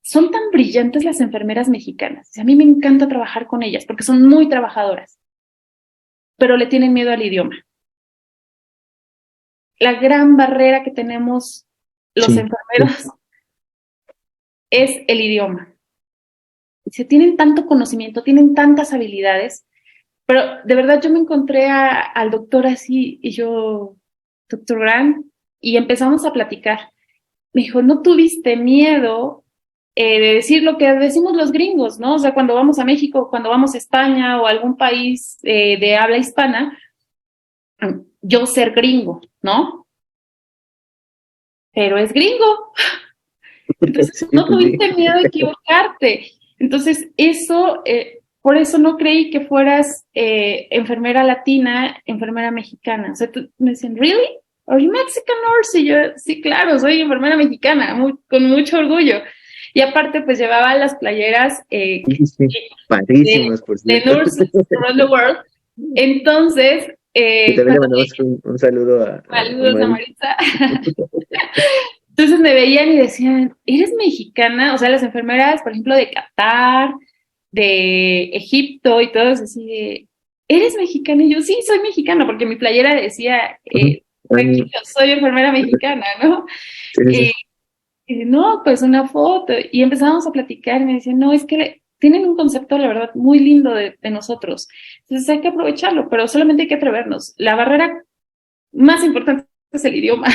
son tan brillantes las enfermeras mexicanas. A mí me encanta trabajar con ellas porque son muy trabajadoras, pero le tienen miedo al idioma. La gran barrera que tenemos los enfermeros es el idioma. Se tienen tanto conocimiento, tienen tantas habilidades, pero de verdad yo me encontré al doctor así y yo, doctor Grant, y empezamos a platicar. Me dijo, ¿no tuviste miedo de decir lo que decimos los gringos, ¿no? O sea, cuando vamos a México, cuando vamos a España o a algún país de habla hispana, yo ser gringo, ¿no? Pero es gringo. Entonces, no tuviste miedo de equivocarte. Entonces, eso, por eso no creí que fueras enfermera latina, enfermera mexicana. O sea, me decían, ¿really? ¿Are you Mexican nurse? Y yo, sí, claro, soy enfermera mexicana, con mucho orgullo. Y aparte, pues llevaba las playeras padrísimas, por de cierto. nurses around the world. Entonces, y también le mandamos un saludo a saludos a Marisa. Entonces me veían y decían, ¿eres mexicana? O sea, las enfermeras, por ejemplo, de Qatar, de Egipto y todos así de, ¿eres mexicana? Y yo, sí, soy mexicana, porque mi playera decía, soy enfermera mexicana, ¿no? Sí. Y no, pues una foto. Y empezamos a platicar y me decían, no, es que tienen un concepto, la verdad, muy lindo de nosotros. Entonces hay que aprovecharlo, pero solamente hay que atrevernos. La barrera más importante es el idioma.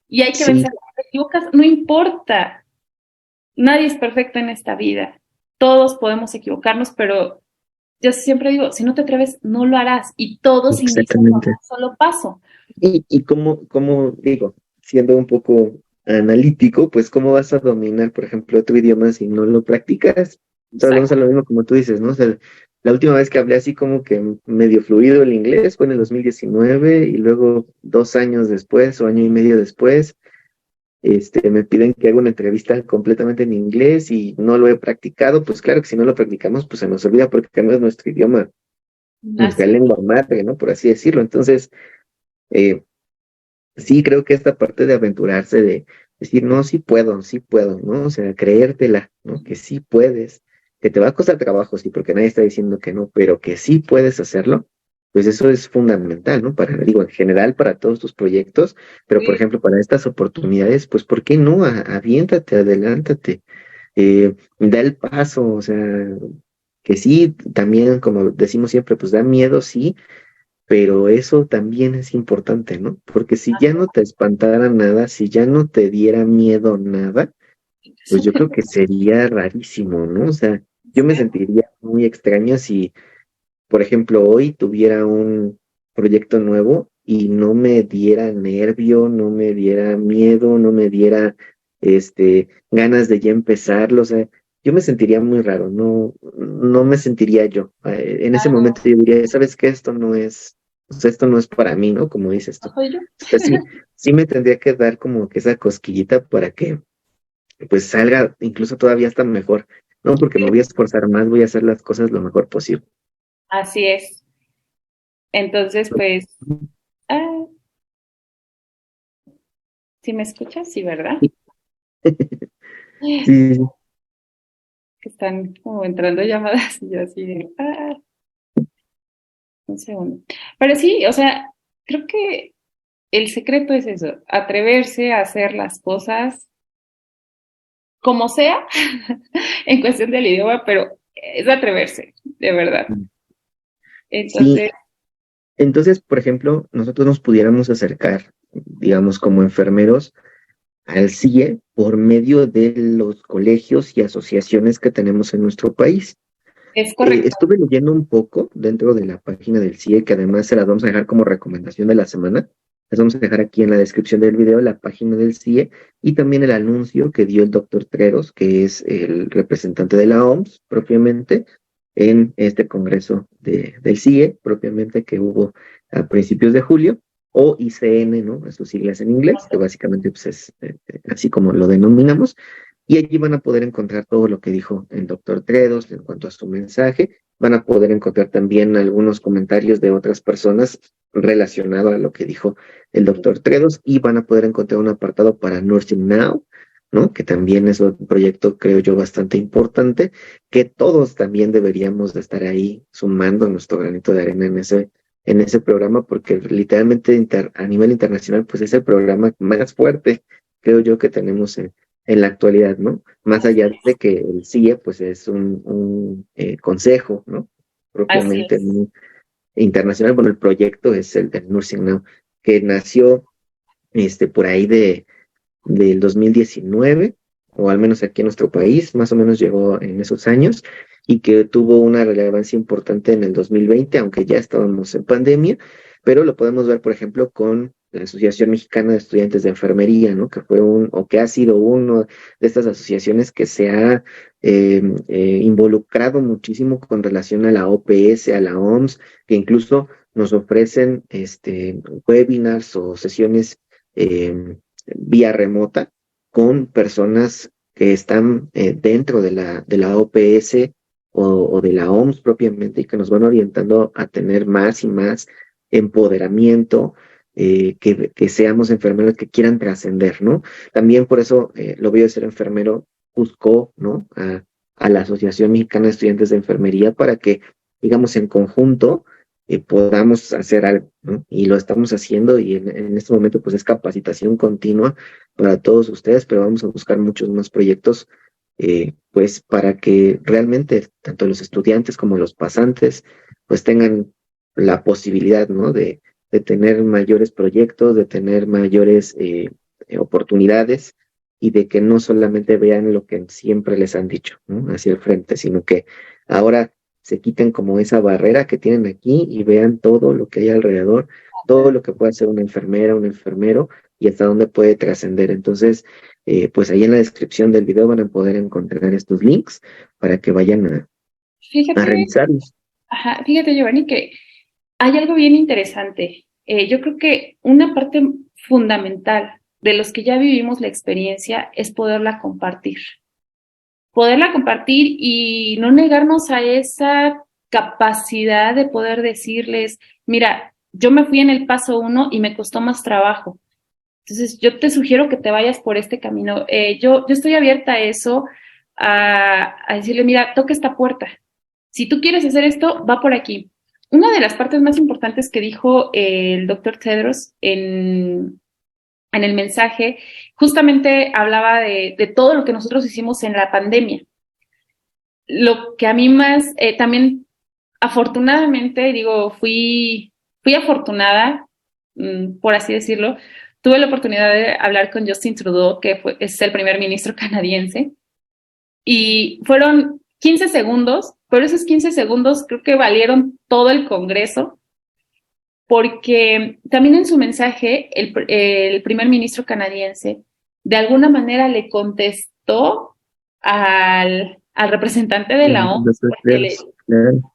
Y hay que vencer. Te equivocas, no importa. Nadie es perfecto en esta vida. Todos podemos equivocarnos, pero yo siempre digo, si no te atreves, no lo harás. Y todos inician con un solo paso. Y como digo, siendo un poco analítico, pues cómo vas a dominar, por ejemplo, otro idioma si no lo practicas. Vamos a lo mismo como tú dices, ¿no? O sea, la última vez que hablé así como que medio fluido el inglés fue en el 2019 y luego 2 años después o año y medio después, me piden que haga una entrevista completamente en inglés y no lo he practicado. Pues claro que si no lo practicamos, pues se nos olvida porque no es nuestro idioma, nuestra lengua madre, ¿no? Por así decirlo. Entonces, sí creo que esta parte de aventurarse, de decir, no, sí puedo, ¿no? O sea, creértela, ¿no? Que sí puedes, que te va a costar trabajo, sí, porque nadie está diciendo que no, pero que sí puedes hacerlo, pues eso es fundamental, ¿no? Digo, en general para todos tus proyectos, pero por ejemplo, para estas oportunidades, pues, ¿por qué no? Aviéntate, adelántate, da el paso, o sea, que sí, también, como decimos siempre, pues da miedo, sí, pero eso también es importante, ¿no? Porque si ya no te espantara nada, si ya no te diera miedo nada, pues yo creo que sería rarísimo, ¿no? O sea, yo me sentiría muy extraño si, por ejemplo, hoy tuviera un proyecto nuevo y no me diera nervio, no me diera miedo, no me diera, ganas de ya empezarlo, o sea, yo me sentiría muy raro, no me sentiría yo. En ese momento yo diría, ¿sabes qué? Esto no es, o sea, esto no es para mí, ¿no? Como dices tú. ¿Soy yo? O sea, sí me tendría que dar como que esa cosquillita para que pues salga incluso todavía hasta mejor, ¿no? Porque me voy a esforzar más, voy a hacer las cosas lo mejor posible. Así es. Entonces, pues, ¿sí me escuchas? Sí, ¿verdad? Sí. Que están como entrando llamadas y yo así de, un segundo. Pero sí, o sea, creo que el secreto es eso, atreverse a hacer las cosas como sea, en cuestión del idioma, pero es atreverse, de verdad. Entonces, Sí. Entonces, por ejemplo, nosotros nos pudiéramos acercar, digamos, como enfermeros al CIE por medio de los colegios y asociaciones que tenemos en nuestro país. es correcto. Estuve leyendo un poco dentro de la página del CIE, que además se las vamos a dejar como recomendación de la semana. Les vamos a dejar aquí en la descripción del video la página del CIE y también el anuncio que dio el doctor Treros, que es el representante de la OMS propiamente, en este congreso del CIE, propiamente que hubo a principios de julio, o ICN, ¿no? Sus siglas en inglés, que básicamente pues, es así como lo denominamos. Y allí van a poder encontrar todo lo que dijo el doctor Tredos en cuanto a su mensaje van a poder encontrar también algunos comentarios de otras personas relacionados a lo que dijo el doctor Tredos, y van a poder encontrar un apartado para Nursing Now, ¿no? Que también es un proyecto, creo yo, bastante importante, que todos también deberíamos de estar ahí sumando nuestro granito de arena en ese programa, porque literalmente a nivel internacional, pues es el programa más fuerte, creo yo, que tenemos en la actualidad, ¿no? Más allá de que el CIE, pues es un consejo, ¿no? Así Propiamente es. internacional. Bueno, el proyecto es el Nursing Now, que nació por ahí del 2019, o al menos aquí en nuestro país, más o menos llegó en esos años, y que tuvo una relevancia importante en el 2020, aunque ya estábamos en pandemia, pero lo podemos ver, por ejemplo, con la Asociación Mexicana de Estudiantes de Enfermería, ¿no? Que fue o que ha sido uno de estas asociaciones que se ha involucrado muchísimo con relación a la OPS, a la OMS, que incluso nos ofrecen webinars o sesiones vía remota con personas que están dentro de la OPS o de la OMS propiamente, y que nos van orientando a tener más y más empoderamiento, que seamos enfermeros que quieran trascender, ¿no? También por eso lo veo de ser enfermero buscó, ¿no? A la Asociación Mexicana de Estudiantes de Enfermería para que, digamos, en conjunto podamos hacer algo, ¿no? Y lo estamos haciendo, y en este momento pues es capacitación continua para todos ustedes, pero vamos a buscar muchos más proyectos, pues para que realmente tanto los estudiantes como los pasantes pues tengan la posibilidad, ¿no? De tener mayores proyectos, de tener mayores oportunidades, y de que no solamente vean lo que siempre les han dicho, ¿no? Hacia el frente, sino que ahora se quiten como esa barrera que tienen aquí y vean todo lo que hay alrededor, todo lo que puede hacer una enfermera, un enfermero, y hasta dónde puede trascender. Entonces, pues ahí en la descripción del video van a poder encontrar estos links para que vayan a Fíjate, revisarlos. ajá, fíjate, Giovanni, que hay algo bien interesante. Yo creo que una parte fundamental de los que ya vivimos la experiencia es poderla compartir. Poderla compartir y no negarnos a esa capacidad de poder decirles, mira, yo me fui en el paso 1 y me costó más trabajo. Entonces, yo te sugiero que te vayas por este camino. Yo estoy abierta a eso, a decirle, mira, toca esta puerta. Si tú quieres hacer esto, va por aquí. Una de las partes más importantes que dijo el doctor Tedros en el mensaje, justamente hablaba de todo lo que nosotros hicimos en la pandemia. Lo que a mí más, también afortunadamente, digo, fui afortunada, por así decirlo. Tuve la oportunidad de hablar con Justin Trudeau, es el primer ministro canadiense, y fueron 15 segundos, pero esos 15 segundos creo que valieron todo el Congreso, porque también en su mensaje el primer ministro canadiense de alguna manera le contestó al representante de la OMS, porque Claro.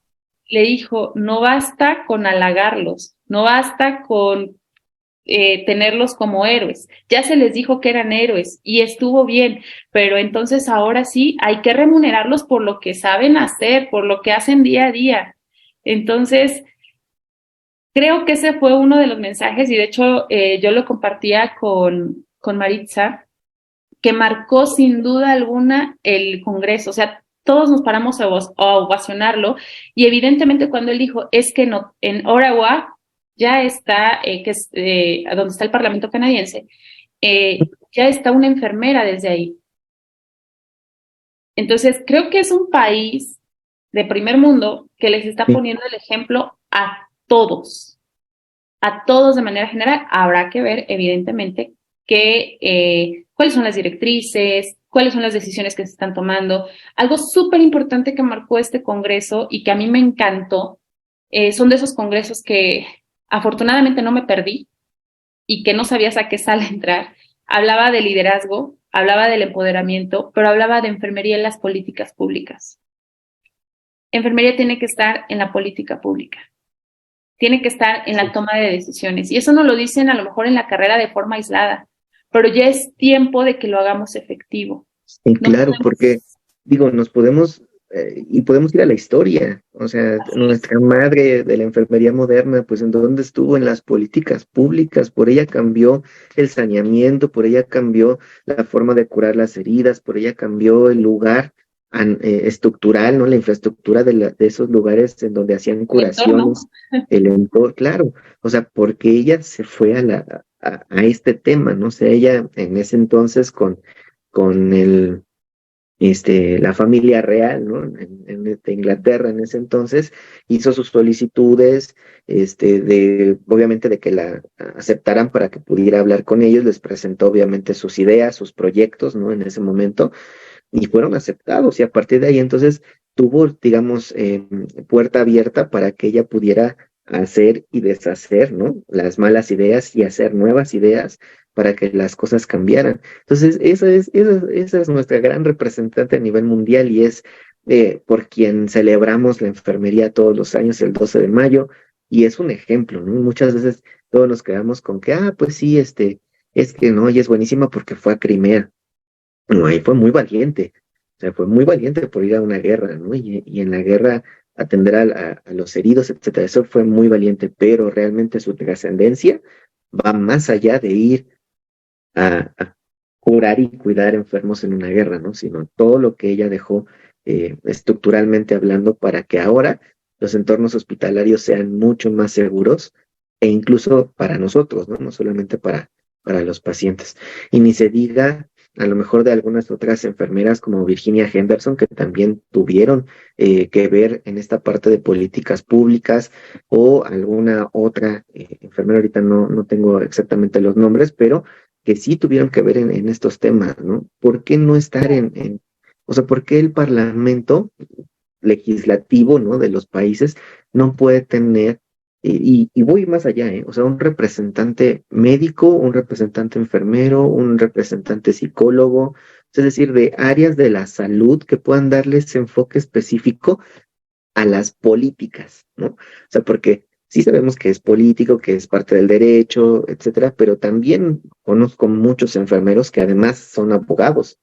le dijo, no basta con halagarlos, no basta con tenerlos como héroes. Ya se les dijo que eran héroes y estuvo bien, pero entonces ahora sí hay que remunerarlos por lo que saben hacer, por lo que hacen día a día. Entonces, creo que ese fue uno de los mensajes, y de hecho yo lo compartía con Maritza, que marcó sin duda alguna el Congreso. O sea, todos nos paramos a ovacionarlo, y evidentemente cuando él dijo, es que no, en Ottawa ya está, que es donde está el Parlamento canadiense, ya está una enfermera desde ahí. Entonces, creo que es un país de primer mundo que les está Sí, poniendo el ejemplo a todos de manera general. Habrá que ver, evidentemente, cuáles son las directrices, cuáles son las decisiones que se están tomando. Algo súper importante que marcó este congreso y que a mí me encantó, son de esos congresos que afortunadamente no me perdí y que no sabías a qué sala entrar. Hablaba de liderazgo, hablaba del empoderamiento, pero hablaba de enfermería en las políticas públicas. Enfermería tiene que estar en la política pública, tiene que estar en la sí, toma de decisiones. Y eso no lo dicen a lo mejor en la carrera de forma aislada, pero ya es tiempo de que lo hagamos efectivo. sí, No claro, porque podemos, digo, nos podemos y podemos ir a la historia, o sea, nuestra madre de la enfermería moderna, pues en dónde estuvo en las políticas públicas, por ella cambió el saneamiento, por ella cambió la forma de curar las heridas, por ella cambió el lugar estructural, ¿no? La infraestructura de esos lugares en donde hacían El entorno. curaciones, el entorno, claro, o sea, porque ella se fue a este tema, ¿no? O sea, ella en ese entonces con la familia real, ¿no? De Inglaterra en ese entonces, hizo sus solicitudes, obviamente de que la aceptaran para que pudiera hablar con ellos, les presentó obviamente sus ideas, sus proyectos, ¿no? En ese momento, y fueron aceptados, y a partir de ahí entonces tuvo, digamos, puerta abierta para que ella pudiera hacer y deshacer, ¿no? Las malas ideas y hacer nuevas ideas para que las cosas cambiaran. Entonces, esa es nuestra gran representante a nivel mundial y es por quien celebramos la enfermería todos los años, el 12 de mayo, y es un ejemplo, ¿no? Muchas veces todos nos quedamos con que, pues sí, es que no, ella es buenísima porque fue a Crimea. No, ahí fue muy valiente, o sea, fue muy valiente por ir a una guerra, ¿no? Y en la guerra atender a los heridos, etcétera, eso fue muy valiente, pero realmente su trascendencia va más allá de ir a curar y cuidar enfermos en una guerra, ¿no? Sino todo lo que ella dejó estructuralmente hablando para que ahora los entornos hospitalarios sean mucho más seguros e incluso para nosotros, ¿no? No solamente para los pacientes. Y ni se diga a lo mejor de algunas otras enfermeras como Virginia Henderson, que también tuvieron que ver en esta parte de políticas públicas, o alguna otra enfermera, ahorita no tengo exactamente los nombres, pero que sí tuvieron que ver en estos temas, ¿no? ¿Por qué no estar o sea, por qué el parlamento legislativo, ¿no? De los países no puede tener, y voy más allá, ¿eh? O sea, un representante médico, un representante enfermero, un representante psicólogo, es decir, de áreas de la salud que puedan darles enfoque específico a las políticas, ¿no? O sea, porque sí sabemos que es político, que es parte del derecho, etcétera, pero también conozco muchos enfermeros que además son abogados,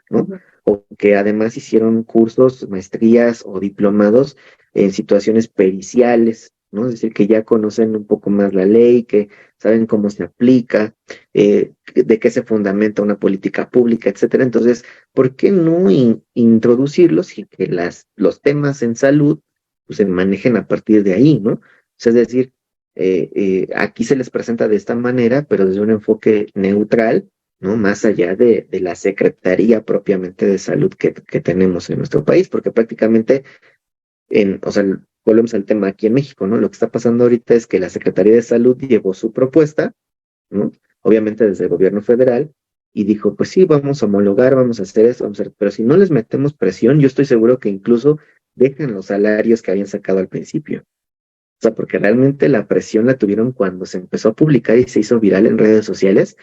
¿no? O que además hicieron cursos, maestrías o diplomados en situaciones periciales, ¿no? Es decir, que ya conocen un poco más la ley, que saben cómo se aplica, de qué se fundamenta una política pública, etcétera. Entonces, ¿por qué no introducirlos y que los temas en salud pues, se manejen a partir de ahí, ¿no? O sea, es decir, aquí se les presenta de esta manera, pero desde un enfoque neutral, ¿no? Más allá de la Secretaría propiamente de Salud que tenemos en nuestro país, porque prácticamente, o sea, volvemos al tema aquí en México, ¿no? Lo que está pasando ahorita es que la Secretaría de Salud llevó su propuesta, ¿no? Obviamente desde el gobierno federal, y dijo, pues sí, vamos a homologar, vamos a hacer esto, vamos a hacer, pero si no les metemos presión, yo estoy seguro que incluso dejan los salarios que habían sacado al principio. O sea, porque realmente la presión la tuvieron cuando se empezó a publicar y se hizo viral en redes sociales,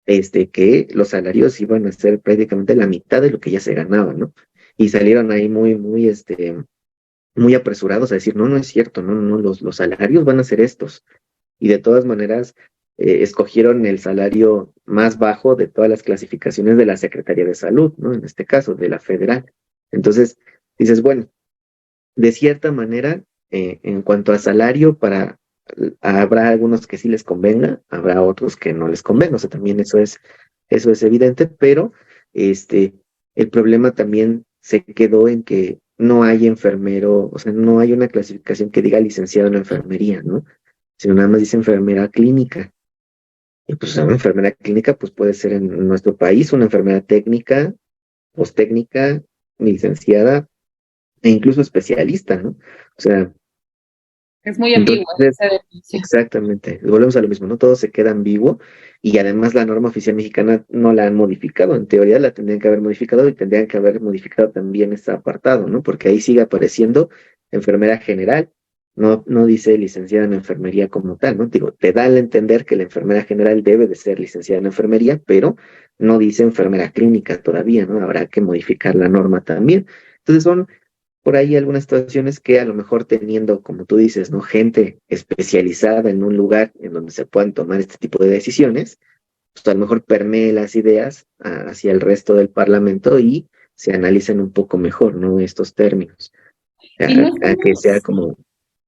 que los salarios iban a ser prácticamente la mitad de lo que ya se ganaba, ¿no? Y salieron ahí muy apresurados a decir, no, no es cierto, no, los salarios van a ser estos. Y de todas maneras, escogieron el salario más bajo de todas las clasificaciones de la Secretaría de Salud, ¿no? En este caso, de la federal. Entonces, dices, bueno, de cierta manera, en cuanto a salario, habrá algunos que sí les convenga, habrá otros que no les convenga, o sea, también eso es evidente, pero el problema también se quedó en que no hay enfermero, o sea, no hay una clasificación que diga licenciado en enfermería, ¿no? Sino nada más dice enfermera clínica. Y pues una enfermera clínica, pues puede ser en nuestro país una enfermera técnica, posttécnica, licenciada e incluso especialista, ¿no? O sea, Es muy ambigua entonces, esa definición. exactamente, volvemos a lo mismo, ¿no? Todo se queda ambiguo y además la norma oficial mexicana no la han modificado, en teoría la tendrían que haber modificado y tendrían que haber modificado también este apartado, ¿no? Porque ahí sigue apareciendo enfermera general, no dice licenciada en enfermería como tal, ¿no? Digo, te da a entender que la enfermera general debe de ser licenciada en enfermería, pero no dice enfermera clínica todavía, ¿no? Habrá que modificar la norma también. Entonces son por ahí algunas situaciones que a lo mejor teniendo, como tú dices, ¿no? Gente especializada en un lugar en donde se puedan tomar este tipo de decisiones, pues a lo mejor permee las ideas hacia el resto del parlamento y se analicen un poco mejor, ¿no? Estos términos, Y no a que sea estamos, como,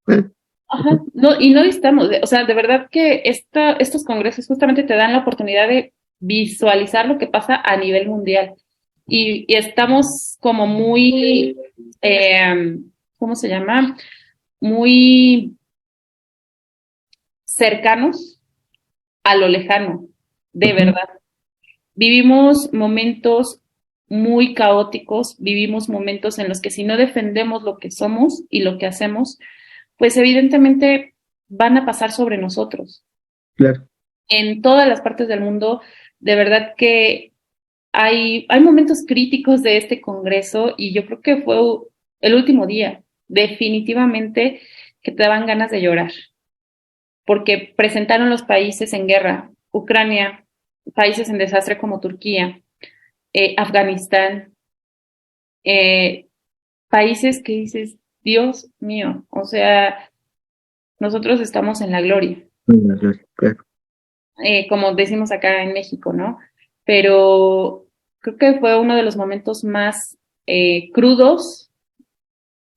ah, ajá, no, y no estamos, o sea, de verdad que estos congresos justamente te dan la oportunidad de visualizar lo que pasa a nivel mundial. Y estamos como muy, ¿cómo se llama? Muy cercanos a lo lejano, de ujú, verdad. Vivimos momentos muy caóticos, vivimos momentos en los que si no defendemos lo que somos y lo que hacemos, pues evidentemente van a pasar sobre nosotros. claro, En todas las partes del mundo, de verdad que hay momentos críticos de este Congreso y yo creo que fue el último día, definitivamente, que te daban ganas de llorar, porque presentaron los países en guerra, Ucrania, países en desastre como Turquía, Afganistán, eh, países que dices, Dios mío, o sea, nosotros estamos en la gloria, claro. como decimos acá en México, ¿no? Pero creo que fue uno de los momentos más crudos,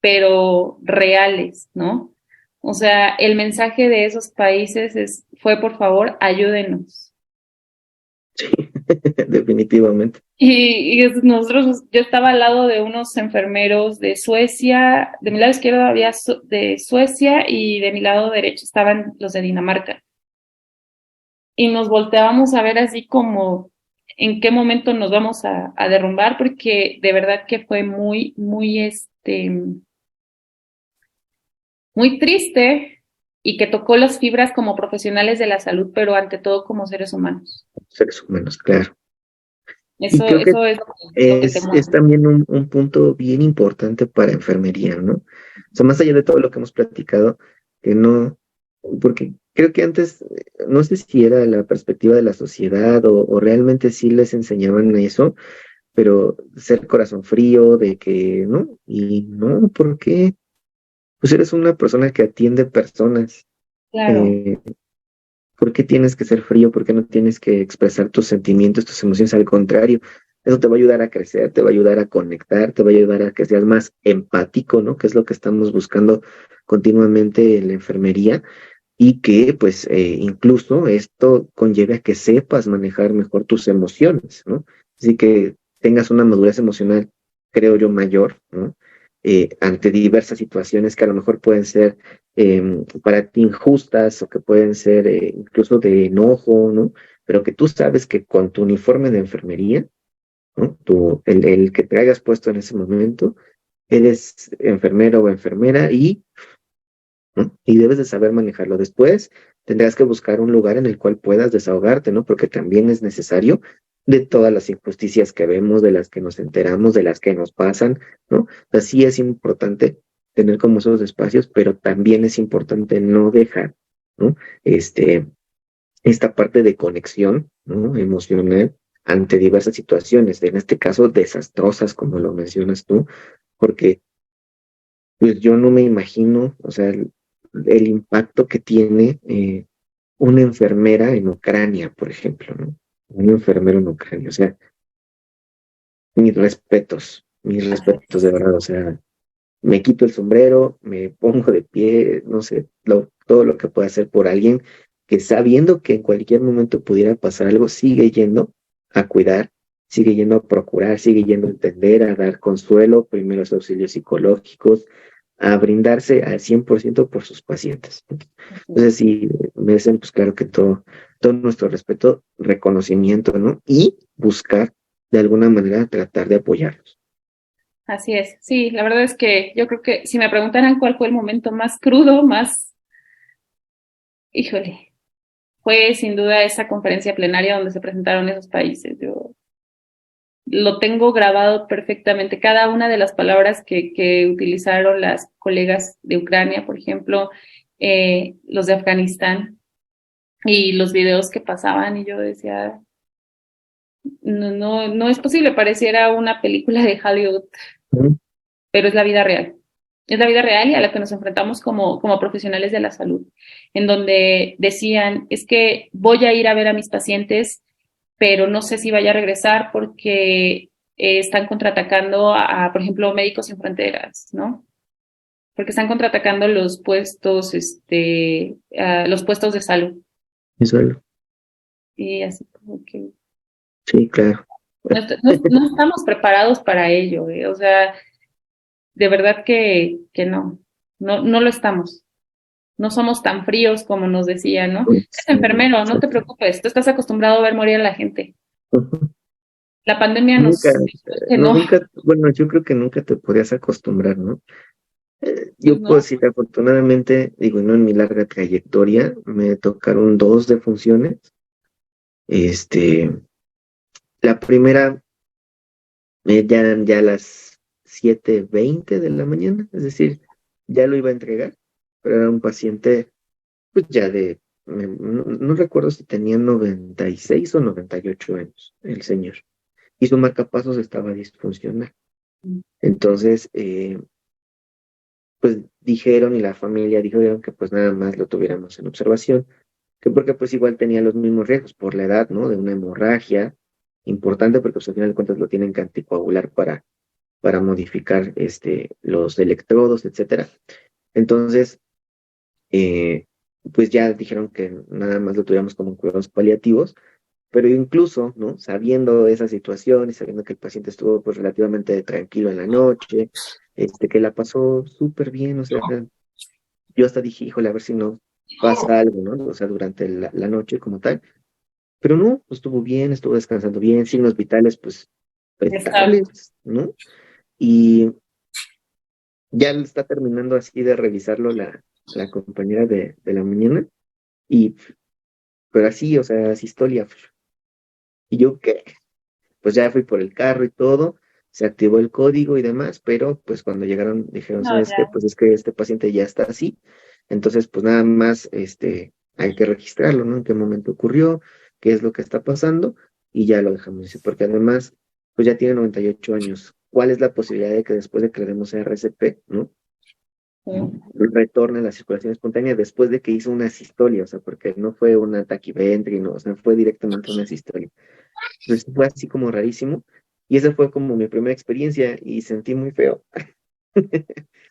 pero reales, ¿no? O sea, el mensaje de esos países fue, por favor, ayúdenos. Sí, definitivamente. Nosotros, yo estaba al lado de unos enfermeros de Suecia, de mi lado izquierdo había de Suecia y de mi lado derecho estaban los de Dinamarca. Y nos volteábamos a ver así como en qué momento nos vamos a derrumbar, porque de verdad que fue muy, muy, muy triste y que tocó las fibras como profesionales de la salud, pero ante todo como seres humanos. Seres humanos, claro. Y Eso, creo que eso es lo que te es mueve. también un punto bien importante para enfermería, ¿no? O sea, más allá de todo lo que hemos platicado, que no, porque creo que antes, no sé si era la perspectiva de la sociedad o realmente sí les enseñaban eso, pero ser corazón frío, de que, ¿no? Y no, ¿por qué? Pues eres una persona que atiende personas. Claro, eh, ¿Por qué tienes que ser frío? ¿Por qué no tienes que expresar tus sentimientos, tus emociones? Al contrario, eso te va a ayudar a crecer, te va a ayudar a conectar, te va a ayudar a que seas más empático, ¿no? Que es lo que estamos buscando continuamente en la enfermería y que pues incluso esto conlleve a que sepas manejar mejor tus emociones, ¿no? Así que tengas una madurez emocional, creo yo, mayor, ¿no? Ante diversas situaciones que a lo mejor pueden ser para ti injustas o que pueden ser incluso de enojo, ¿no? Pero que tú sabes que con tu uniforme de enfermería, ¿no? El que te hayas puesto en ese momento, eres enfermero o enfermera y, ¿no? Y debes de saber manejarlo. Después tendrás que buscar un lugar en el cual puedas desahogarte, ¿no? Porque también es necesario de todas las injusticias que vemos, de las que nos enteramos, de las que nos pasan, ¿no? Así es importante tener como esos espacios, pero también es importante no dejar, ¿no? Este, esta parte de conexión, ¿no? Emocional ante diversas situaciones, en este caso desastrosas, como lo mencionas tú, porque pues yo no me imagino, o sea, el impacto que tiene una enfermera en Ucrania, por ejemplo, ¿no? Un enfermero en Ucrania, o sea, mis respetos de verdad, o sea, me quito el sombrero, me pongo de pie, no sé, todo lo que pueda hacer por alguien que sabiendo que en cualquier momento pudiera pasar algo, sigue yendo a cuidar, sigue yendo a procurar, sigue yendo a entender, a dar consuelo, primeros auxilios psicológicos, a brindarse al 100% por sus pacientes, ¿no? Entonces sí, merecen, pues claro que todo nuestro respeto, reconocimiento, ¿no? Y buscar de alguna manera tratar de apoyarlos. así es. Sí, la verdad es que yo creo que si me preguntaran cuál fue el momento más crudo, más, híjole, fue sin duda esa conferencia plenaria donde se presentaron esos países. Yo lo tengo grabado perfectamente, cada una de las palabras que utilizaron las colegas de Ucrania, por ejemplo, los de Afganistán y los videos que pasaban y yo decía, no, no, no es posible, pareciera una película de Hollywood, ¿No? pero es la vida real. Es la vida real y a la que nos enfrentamos como profesionales de la salud, en donde decían, es que voy a ir a ver a mis pacientes, pero no sé si vaya a regresar porque están contraatacando por ejemplo, Médicos Sin Fronteras, ¿no? Porque están contraatacando los puestos de salud. Eso es, Y así como que sí, claro. no estamos preparados para ello, ¿eh? O sea, de verdad que no lo estamos. No somos tan fríos como nos decían, ¿no? Eres Sí, enfermero, no te exacto. preocupes, tú estás acostumbrado a ver morir a la gente. Ujú. La pandemia Nunca, nos dijo que no, nunca, bueno, yo creo que nunca te podías acostumbrar, ¿no? pues Yo puedo no. decir, afortunadamente, digo, no en mi larga trayectoria, me tocaron dos defunciones. Este, la primera, ya eran ya las 7:20 de la mañana, es decir, ya lo iba a entregar, pero era un paciente, pues ya no recuerdo si tenía 96 o 98 años, el señor, y su marcapasos estaba disfuncional. Entonces, pues dijeron y la familia dijeron que pues nada más lo tuviéramos en observación, que porque pues igual tenía los mismos riesgos por la edad, ¿no? De una hemorragia importante porque pues al final de cuentas lo tienen que anticoagular para modificar los electrodos, etcétera. Entonces, eh, pues ya dijeron que nada más lo tuviéramos como en cuidados paliativos, pero incluso, ¿no? Sabiendo esa situación y sabiendo que el paciente estuvo pues relativamente tranquilo en la noche, que la pasó súper bien, o sea, yo hasta dije, híjole, a ver si no pasa algo, ¿no? O sea, durante la noche como tal, pero no, estuvo bien, estuvo descansando bien, signos vitales pues Está, estables, ¿no? Y ya está terminando así de revisarlo la compañera de la mañana, y, pero así, o sea, así historia. Y yo, ¿qué? Pues ya fui por el carro y todo, se activó el código y demás, pero pues cuando llegaron dijeron, no, ¿sabes qué? ya. Pues es que este paciente ya está así, entonces pues nada más hay que registrarlo, ¿no? En qué momento ocurrió, qué es lo que está pasando, y ya lo dejamos así, porque además pues ya tiene 98 años. ¿Cuál es la posibilidad de que después de que le demos RCP, ¿no? Retorne a la circulación espontánea después de que hizo una sistolia, o sea, porque no fue una taquiventre, no, o sea, fue directamente una sistolia. Entonces fue así como rarísimo. Y esa fue como mi primera experiencia y sentí muy feo.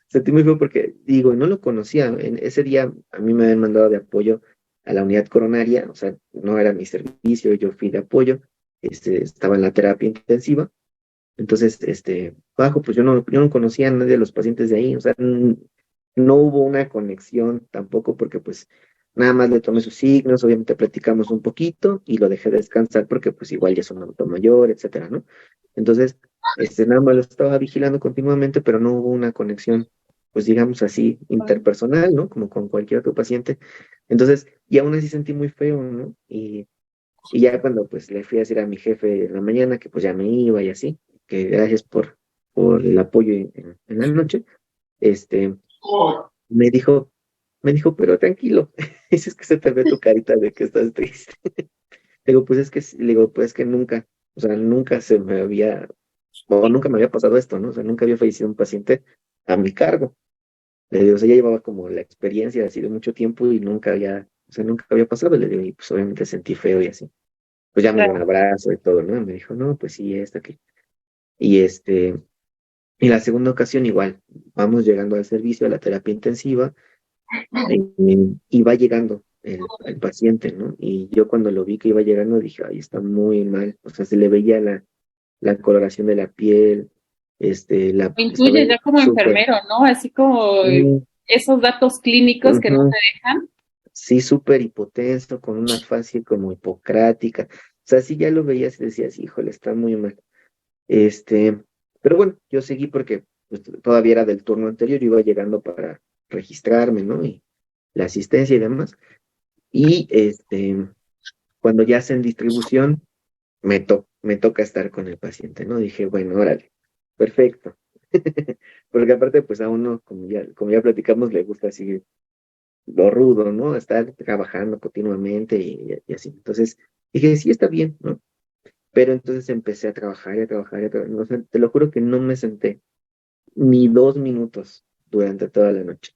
Sentí muy feo porque, digo, no lo conocía. En ese día a mí me habían mandado de apoyo a la unidad coronaria, o sea, no era mi servicio, yo fui de apoyo, estaba en la terapia intensiva. Entonces, bajo, pues yo no conocía a nadie de los pacientes de ahí, o sea, no hubo una conexión tampoco porque pues nada más le tomé sus signos, obviamente platicamos un poquito y lo dejé descansar porque pues igual ya es un adulto mayor, etcétera, ¿no? Entonces, nada más lo estaba vigilando continuamente, pero no hubo una conexión, pues digamos así, interpersonal, ¿no? Como con cualquier otro paciente. Entonces, y aún así sentí muy feo, ¿no? Y ya cuando pues le fui a decir a mi jefe en la mañana que pues ya me iba y así, que gracias por el apoyo en la noche, este, me dijo, pero tranquilo, dices que se te ve tu carita de que estás triste. Le digo, pues es que, le digo, pues es que nunca, o sea, nunca se me había, o nunca me había pasado esto, ¿no? O sea, nunca había fallecido un paciente a mi cargo. Le digo, o sea, ya llevaba como la experiencia así de mucho tiempo y nunca había, o sea, nunca había pasado. Le digo, y pues obviamente sentí feo y así. Pues ya me dio un abrazo y todo, ¿no? Y me dijo, no, pues sí, aquí. Y y la segunda ocasión igual, vamos llegando al servicio, a la terapia intensiva, y va llegando el paciente, ¿no? Y yo cuando lo vi que iba llegando dije, ay, está muy mal, o sea, se le veía la coloración de la piel, Lo estaba intuye ya como súper, enfermero, ¿no? Así como mm, esos datos clínicos que no ujú, te dejan. sí, súper hipotenso, con una fase como hipocrática, o sea, sí ya lo veías y decías, híjole, está muy mal. Este, pero bueno, yo seguí porque pues, todavía era del turno anterior, yo iba llegando para registrarme, ¿no? Y la asistencia y demás. Y cuando ya hacen distribución, me toca estar con el paciente, ¿no? Dije, bueno, órale, perfecto. Porque aparte, pues a uno, como ya platicamos, le gusta así lo rudo, ¿no? Estar trabajando continuamente y así. Entonces, dije, sí, está bien, ¿no? Pero entonces empecé a trabajar y a trabajar y a trabajar. O sea, te lo juro que no me senté ni 2 minutos durante toda la noche,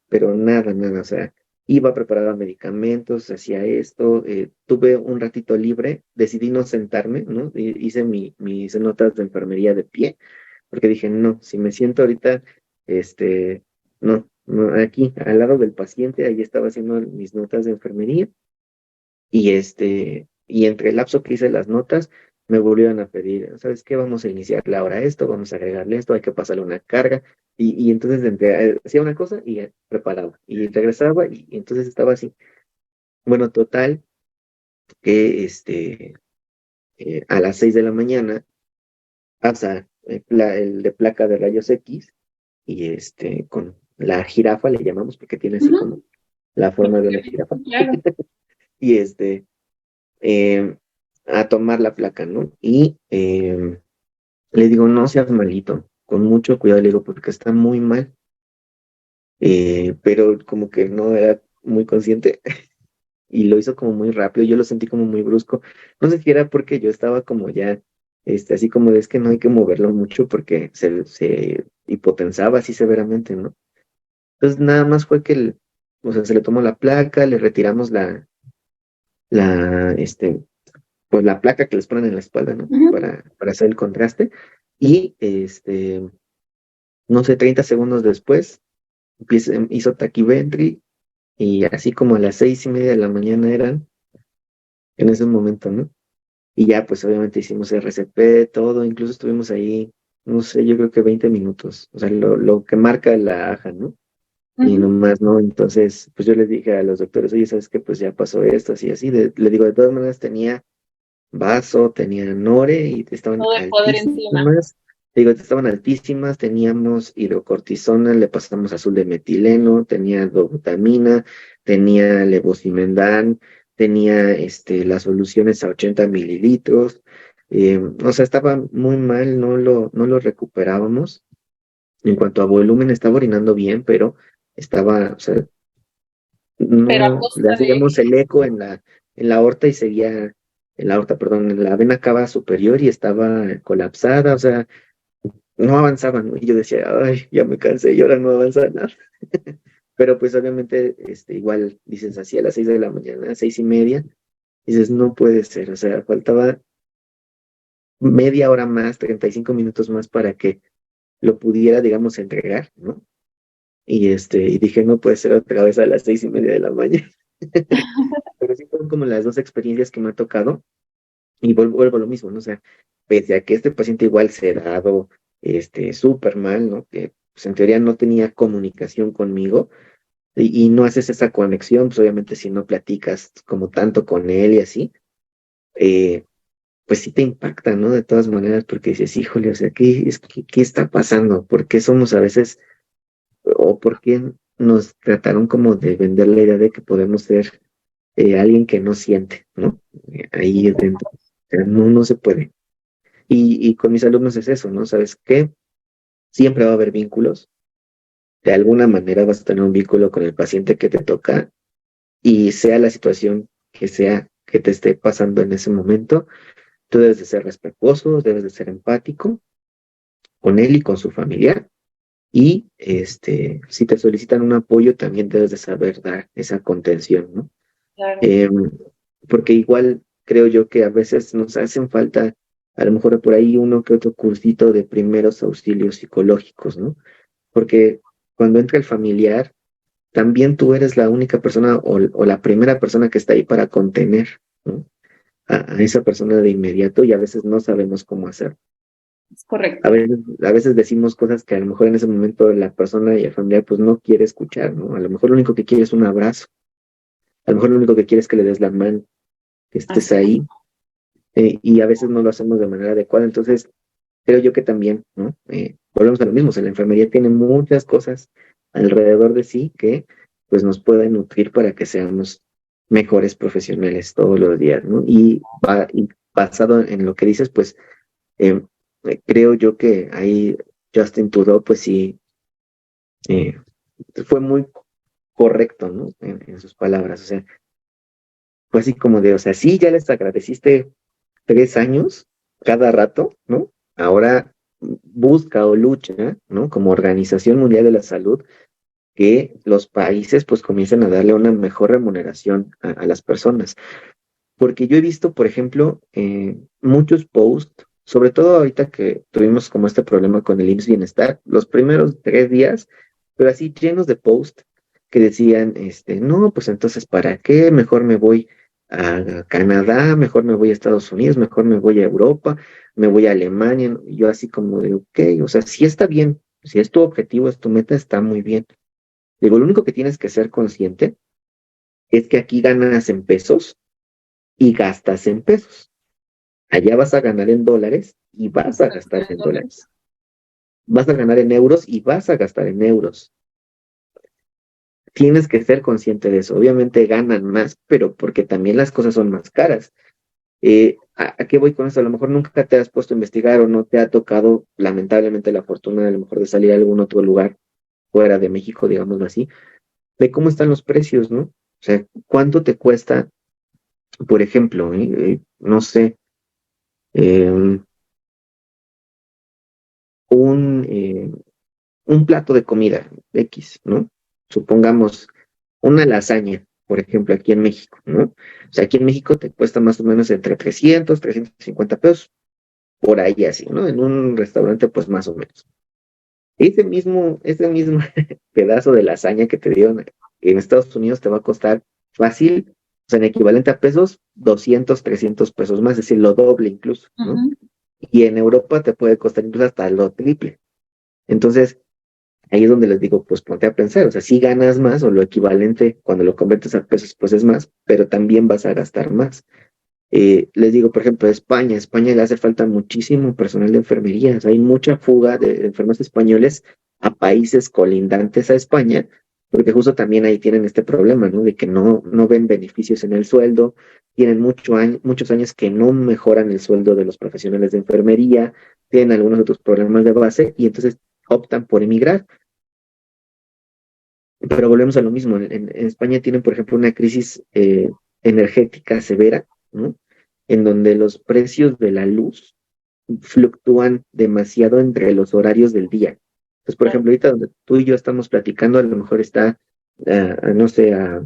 pero nada, nada, o sea, iba, preparaba medicamentos, hacía esto, tuve un ratito libre, decidí no sentarme, ¿no? Hice mis notas de enfermería de pie, porque dije, no, si me siento ahorita, este, no, no, aquí, al lado del paciente, ahí estaba haciendo mis notas de enfermería, y entre el lapso que hice las notas, me volvieron a pedir, ¿sabes qué? Vamos a iniciarle ahora esto, vamos a agregarle esto, hay que pasarle una carga. Y entonces hacía una cosa y preparaba. Y regresaba y entonces estaba así. Bueno, total, que a las 6 de la mañana pasa el de placa de rayos X y con la jirafa, le llamamos porque tiene así Ujú. como la forma de una jirafa. Claro. Y eh, a tomar la placa, ¿no? Y le digo, no seas malito, con mucho cuidado, le digo, porque está muy mal, pero como que no era muy consciente y lo hizo como muy rápido, yo lo sentí como muy brusco, no sé si era porque yo estaba como ya, así como de es que no hay que moverlo mucho porque se hipotensaba así severamente, ¿no? Entonces nada más fue que, o sea, se le tomó la placa, le retiramos la, pues la placa que les ponen en la espalda, ¿no? Ujú. Para hacer el contraste. Y no sé, 30 segundos después, hizo taquiventri y así como a las 6:30 de la mañana eran, en ese momento, ¿no? Y ya, pues obviamente hicimos RCP, todo, incluso estuvimos ahí, no sé, yo creo que 20 minutos, o sea, lo que marca la AJA, ¿no? Y Ujú. nomás, ¿no? Entonces, pues yo les dije a los doctores, oye, ¿sabes qué? Pues ya pasó esto, así, así. Le digo, de todas maneras tenía vaso, tenía Nore y estaban Todo el poder encima. altísimas. Digo, estaban altísimas, teníamos hidrocortisona, le pasamos azul de metileno, tenía dobutamina, tenía levosimendan, tenía las soluciones a 80 mililitros. O sea, estaba muy mal, no lo recuperábamos. En cuanto a volumen, estaba orinando bien, pero estaba, o sea, Pero a no, le costa de... hacíamos el eco en la aorta y seguía, en la aorta, perdón, en la vena cava superior y estaba colapsada, o sea, no avanzaban, ¿no? Y yo decía, ay, ya me cansé y ahora no avanza nada. Pero pues obviamente, igual dices así a las 6 de la mañana, 6:30, dices, no puede ser, o sea, faltaba media hora más, 35 minutos más para que lo pudiera, digamos, entregar, ¿no? Y dije, no puede ser otra vez a las 6:30 de la mañana. Pero sí fueron como las dos experiencias que me ha tocado. Y vuelvo a lo mismo, ¿no? O sea, pese a que este paciente igual se ha dado súper mal, ¿no? Que pues, en teoría no tenía comunicación conmigo y no haces esa conexión, pues obviamente si no platicas como tanto con él y así, eh, pues sí te impacta, ¿no? De todas maneras, porque dices, híjole, o sea, ¿qué está pasando? ¿Por qué somos a veces, o por qué nos trataron como de vender la idea de que podemos ser alguien que no siente, ¿no? Ahí dentro. O sea, no se puede. Y con mis alumnos es eso, ¿no? ¿Sabes qué? Siempre va a haber vínculos. De alguna manera vas a tener un vínculo con el paciente que te toca y sea la situación que sea que te esté pasando en ese momento, tú debes de ser respetuoso, debes de ser empático con él y con su familiar. Y si te solicitan un apoyo, también debes de saber dar esa contención, ¿no? Claro. Eh, Porque igual creo yo que a veces nos hacen falta, a lo mejor por ahí uno que otro cursito de primeros auxilios psicológicos, ¿no? Porque cuando entra el familiar, también tú eres la única persona o la primera persona que está ahí para contener, ¿no? A esa persona de inmediato y a veces no sabemos cómo hacer. Es correcto. A veces decimos cosas que a lo mejor en ese momento la persona y el familiar pues no quiere escuchar, ¿no? A lo mejor lo único que quiere es un abrazo, a lo mejor lo único que quiere es que le des la mano, que estés Así ahí, y a veces no lo hacemos de manera adecuada. Entonces, creo yo que también, ¿no? Volvemos a lo mismo, o sea, la enfermería tiene muchas cosas alrededor de sí que pues nos pueden nutrir para que seamos mejores profesionales todos los días, ¿no? Y basado en lo que dices, pues eh, creo yo que ahí Justin Trudeau, pues sí, eh, fue muy correcto, ¿no? En sus palabras, o sea, fue así como de, o sea, sí, ya les agradeciste 3 años cada rato, ¿no? Ahora busca o lucha, ¿no? Como Organización Mundial de la Salud, que los países pues comiencen a darle una mejor remuneración a las personas. Porque yo he visto, por ejemplo, muchos posts, sobre todo ahorita que tuvimos como este problema con el IMSS Bienestar, los primeros 3 días, pero así llenos de posts que decían, no, pues entonces, ¿para qué? Mejor me voy a Canadá, mejor me voy a Estados Unidos, mejor me voy a Europa, me voy a Alemania. Y yo así como de, ok, o sea, si está bien, si es tu objetivo, es tu meta, está muy bien. Digo, lo único que tienes que ser consciente es que aquí ganas en pesos y gastas en pesos. Allá vas a ganar en dólares y vas a gastar en dólares. Vas a ganar en euros y vas a gastar en euros. Tienes que ser consciente de eso. Obviamente ganan más, pero porque también las cosas son más caras. ¿A qué voy con eso? A lo mejor nunca te has puesto a investigar o no te ha tocado, lamentablemente, la fortuna a lo mejor de salir a algún otro lugar fuera de México, digámoslo así, de cómo están los precios, ¿no? O sea, ¿cuánto te cuesta, por ejemplo, no sé, eh, un, eh, un plato de comida X, ¿no? Supongamos una lasaña, por ejemplo, aquí en México, ¿no? O sea, aquí en México te cuesta más o menos entre 350 pesos, por ahí así, ¿no? En un restaurante, pues más o menos. Ese mismo pedazo de lasaña que te dieron en Estados Unidos te va a costar fácil, o sea, en equivalente a pesos, 200, 300 pesos más, es decir, lo doble incluso, ¿no? Ujú. Y en Europa te puede costar incluso hasta lo triple. Entonces, ahí es donde les digo, pues ponte a pensar, o sea, si ganas más o lo equivalente cuando lo conviertes a pesos, pues es más, pero también vas a gastar más. Les digo, por ejemplo, España le hace falta muchísimo personal de enfermería, o sea, hay mucha fuga de enfermos españoles a países colindantes a España, porque justo también ahí tienen este problema, ¿no? De que no ven beneficios en el sueldo, tienen muchos años que no mejoran el sueldo de los profesionales de enfermería, tienen algunos otros problemas de base y entonces optan por emigrar. Pero volvemos a lo mismo. En España tienen, por ejemplo, una crisis energética severa, ¿no? En donde los precios de la luz fluctúan demasiado entre los horarios del día. Entonces, por ejemplo, ahorita donde tú y yo estamos platicando, a lo mejor está, no sé, a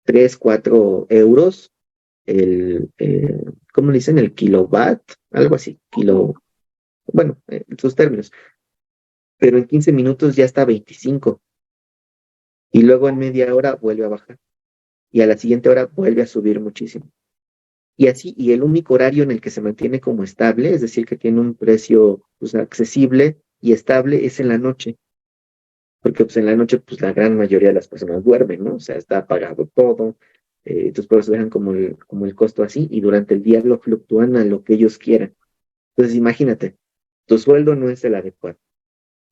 3 4 euros ¿cómo le dicen? El kilowatt, algo así, bueno, sus términos. Pero en 15 minutos ya está a 25 y luego en media hora vuelve a bajar y a la siguiente hora vuelve a subir muchísimo. Y así, y el único horario en el que se mantiene como estable, es decir, que tiene un precio pues, accesible y estable, es en la noche, porque pues en la noche pues la gran mayoría de las personas duermen, ¿no? O sea, está apagado todo, entonces por eso dejan como el costo así y durante el día lo fluctúan a lo que ellos quieran. Entonces imagínate, tu sueldo no es el adecuado.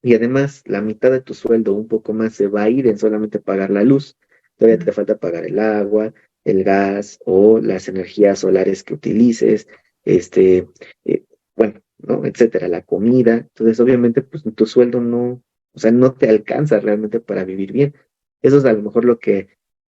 Y además, la mitad de tu sueldo, un poco más, se va a ir en solamente pagar la luz. Todavía te falta pagar el agua, el gas o las energías solares que utilices, este, bueno, ¿no? Etcétera, la comida. Entonces, obviamente, pues tu sueldo no, o sea, no te alcanza realmente para vivir bien. Eso es a lo mejor lo que,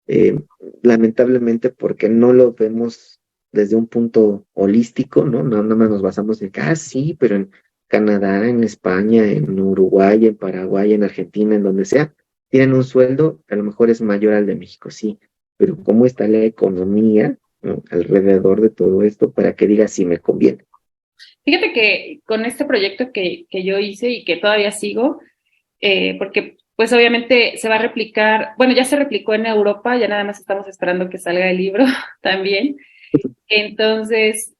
eh, lamentablemente, porque no lo vemos desde un punto holístico, ¿no? No, nada más nos basamos en que, sí, pero en Canadá, en España, en Uruguay, en Paraguay, en Argentina, en donde sea, tienen un sueldo que a lo mejor es mayor al de México, sí, pero ¿cómo está la economía, ¿no? alrededor de todo esto para que diga si me conviene? Fíjate que con este proyecto que yo hice y que todavía sigo, porque pues obviamente se va a replicar, bueno, ya se replicó en Europa, ya nada más estamos esperando que salga el libro también. Entonces,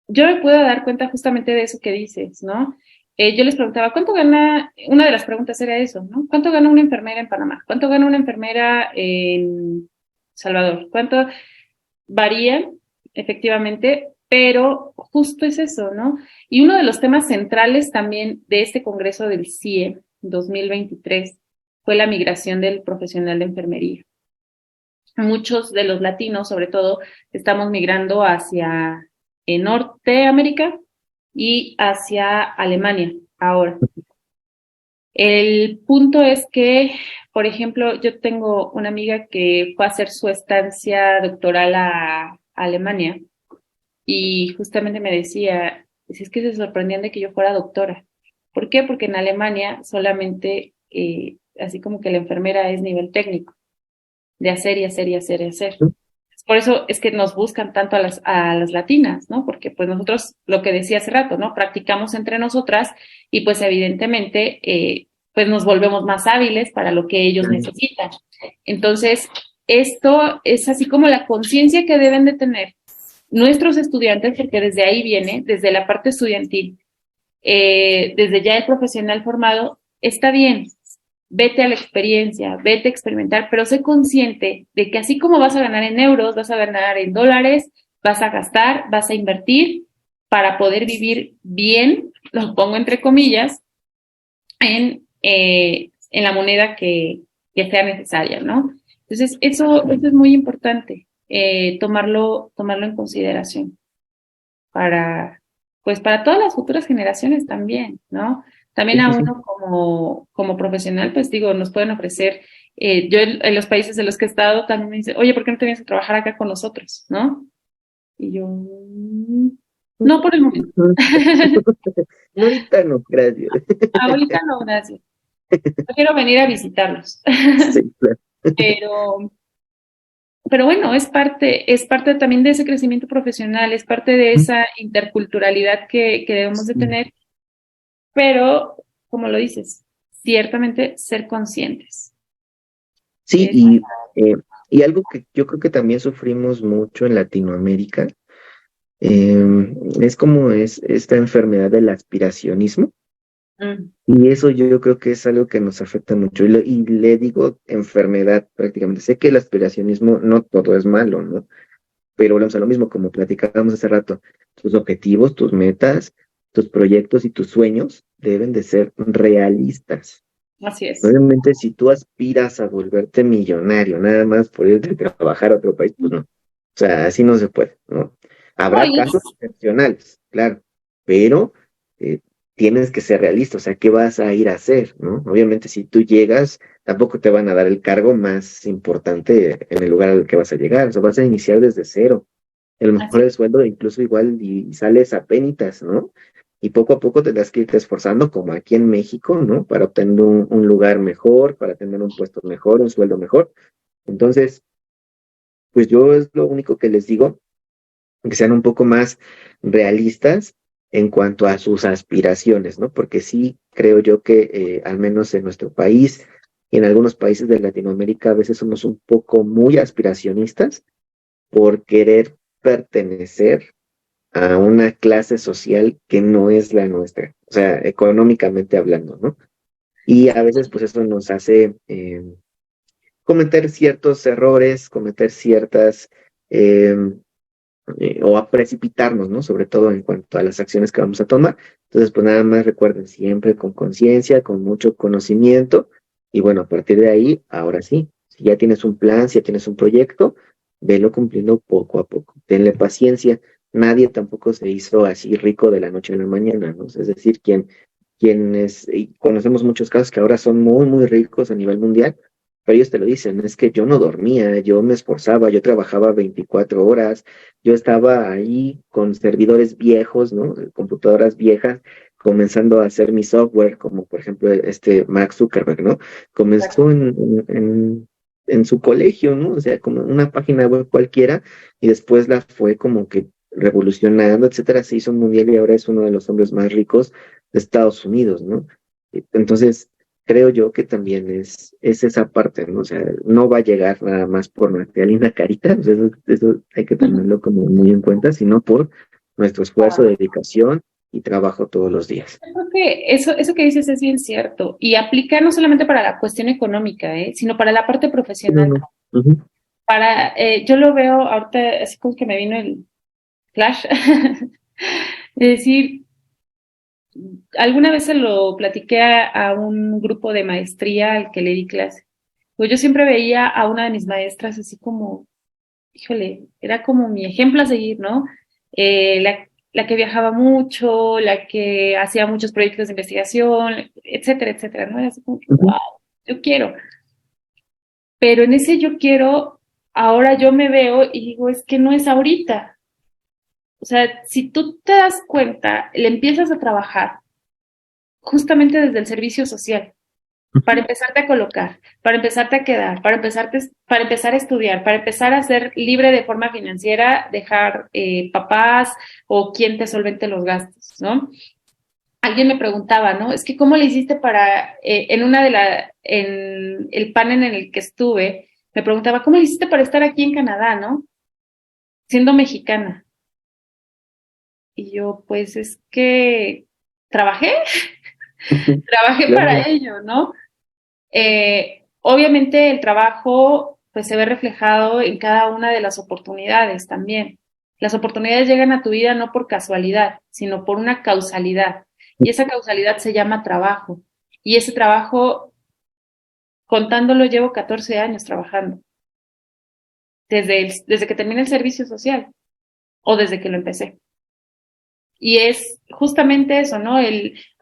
yo me puedo dar cuenta justamente de eso que dices, ¿no? Yo les preguntaba, ¿cuánto gana? Una de las preguntas era eso, ¿no? ¿Cuánto gana una enfermera en Panamá? ¿Cuánto gana una enfermera en Salvador? ¿Cuánto varía, efectivamente? Pero justo es eso, ¿no? Y uno de los temas centrales también de este Congreso del CIE 2023 fue la migración del profesional de enfermería. Muchos de los latinos, sobre todo, estamos migrando hacia Norteamérica y hacia Alemania ahora. El punto es que, por ejemplo, yo tengo una amiga que fue a hacer su estancia doctoral a Alemania y justamente me decía, si es que se sorprendían de que yo fuera doctora. ¿Por qué? Porque en Alemania solamente así como que la enfermera es nivel técnico, de hacer y hacer y hacer y hacer. Por eso es que nos buscan tanto a las latinas, ¿no? Porque pues nosotros, lo que decía hace rato, ¿no? Practicamos entre nosotras y pues evidentemente pues nos volvemos más hábiles para lo que ellos necesitan. Entonces, esto es así como la conciencia que deben de tener nuestros estudiantes, porque desde ahí viene, desde la parte estudiantil, desde ya el profesional formado, está bien, vete a la experiencia, vete a experimentar, pero sé consciente de que así como vas a ganar en euros, vas a ganar en dólares, vas a gastar, vas a invertir para poder vivir bien, lo pongo entre comillas, en la moneda que sea necesaria, ¿no? Entonces, eso es muy importante, tomarlo en consideración para, pues para todas las futuras generaciones también, ¿no? También Sí, a sí, sí. uno como profesional, pues digo, nos pueden ofrecer, yo en los países en los que he estado también me dicen, oye, ¿por qué no te vienes a trabajar acá con nosotros? ¿No? Y yo, no por el momento. No, ahorita no, gracias. Ahorita no, gracias. Yo quiero venir a visitarlos. Sí, claro. Pero, pero bueno, es parte también de ese crecimiento profesional, es parte de esa interculturalidad que debemos de Sí, tener, pero, como lo dices, ciertamente ser conscientes. sí, Es, eh, y algo que yo creo que también sufrimos mucho en Latinoamérica, es como es esta enfermedad del aspiracionismo. mm, Y eso yo creo que es algo que nos afecta mucho. Y le digo enfermedad prácticamente. Sé que el aspiracionismo no todo es malo, ¿no? Pero volvemos a lo mismo, como platicábamos hace rato. Tus objetivos, tus metas, tus proyectos y tus sueños deben de ser realistas. así es. Obviamente, si tú aspiras a volverte millonario, nada más por irte a trabajar a otro país, pues no. O sea, así no se puede, ¿no? Habrá Oye, casos excepcionales, claro, pero eh, tienes que ser realista, o sea, ¿qué vas a ir a hacer, no? Obviamente, si tú llegas, tampoco te van a dar el cargo más importante en el lugar al que vas a llegar, o sea, vas a iniciar desde cero. A lo mejor así, el sueldo incluso igual y sales a penitas, ¿no? Y poco a poco tendrás que irte esforzando, como aquí en México, ¿no? Para obtener un lugar mejor, para tener un puesto mejor, un sueldo mejor. Entonces, pues yo es lo único que les digo, que sean un poco más realistas en cuanto a sus aspiraciones, ¿no? Porque sí creo yo que al menos en nuestro país y en algunos países de Latinoamérica a veces somos un poco muy aspiracionistas por querer pertenecer a una clase social que no es la nuestra, o sea, económicamente hablando, ¿no? Y a veces pues eso nos hace cometer ciertos errores, cometer ciertas, eh, o a precipitarnos, ¿no? Sobre todo en cuanto a las acciones que vamos a tomar. Entonces, pues nada más recuerden siempre con conciencia, con mucho conocimiento, y bueno, a partir de ahí, ahora sí, si ya tienes un plan, si ya tienes un proyecto, velo cumpliendo poco a poco. Tenle paciencia. Nadie tampoco se hizo así rico de la noche a la mañana, ¿no? Es decir, quienes, y conocemos muchos casos que ahora son muy, muy ricos a nivel mundial, pero ellos te lo dicen, es que yo no dormía, yo me esforzaba, yo trabajaba 24 horas, yo estaba ahí con servidores viejos, ¿no? Computadoras viejas, comenzando a hacer mi software, como por ejemplo este Mark Zuckerberg, ¿no? Comenzó en su colegio, ¿no? O sea, como una página web cualquiera, y después la fue como que revolucionando, etcétera, se hizo mundial y ahora es uno de los hombres más ricos de Estados Unidos, ¿no? Entonces, creo yo que también es esa parte, ¿no? O sea, no va a llegar nada más por nuestra linda carita, o sea, eso hay que tenerlo como muy en cuenta, sino por nuestro esfuerzo, dedicación y trabajo todos los días. yo creo que eso que dices es bien cierto y aplica no solamente para la cuestión económica, sino para la parte No, profesional. no. Ujú. Yo lo veo ahorita, así como que me vino el flash, de decir, alguna vez se lo platiqué a un grupo de maestría al que le di clase. Pues yo siempre veía a una de mis maestras así como, híjole, era como mi ejemplo a seguir, ¿no? La que viajaba mucho, la que hacía muchos proyectos de investigación, etcétera, etcétera, ¿no? Era así como que, wow, Ujú. yo quiero. Pero en ese yo quiero, ahora yo me veo y digo, es que no es ahorita. O sea, si tú te das cuenta, le empiezas a trabajar justamente desde el servicio social. para empezarte a colocar, para empezarte a quedar, para empezar a estudiar, para empezar a ser libre de forma financiera, dejar papás o quien te solvente los gastos, ¿no? Alguien me preguntaba, ¿no? Es que ¿cómo le hiciste para, en el panel en el que estuve, me preguntaba, ¿cómo le hiciste para estar aquí en Canadá, ¿no? Siendo mexicana. Y yo, pues es que trabajé, trabajé para Claro. ello, ¿no? Obviamente el trabajo pues se ve reflejado en cada una de las oportunidades también. Las oportunidades llegan a tu vida no por casualidad, sino por una causalidad. Y esa causalidad se llama trabajo. Y ese trabajo, contándolo, llevo 14 años trabajando, desde que terminé el servicio social o desde que lo empecé. Y es justamente eso, ¿no? A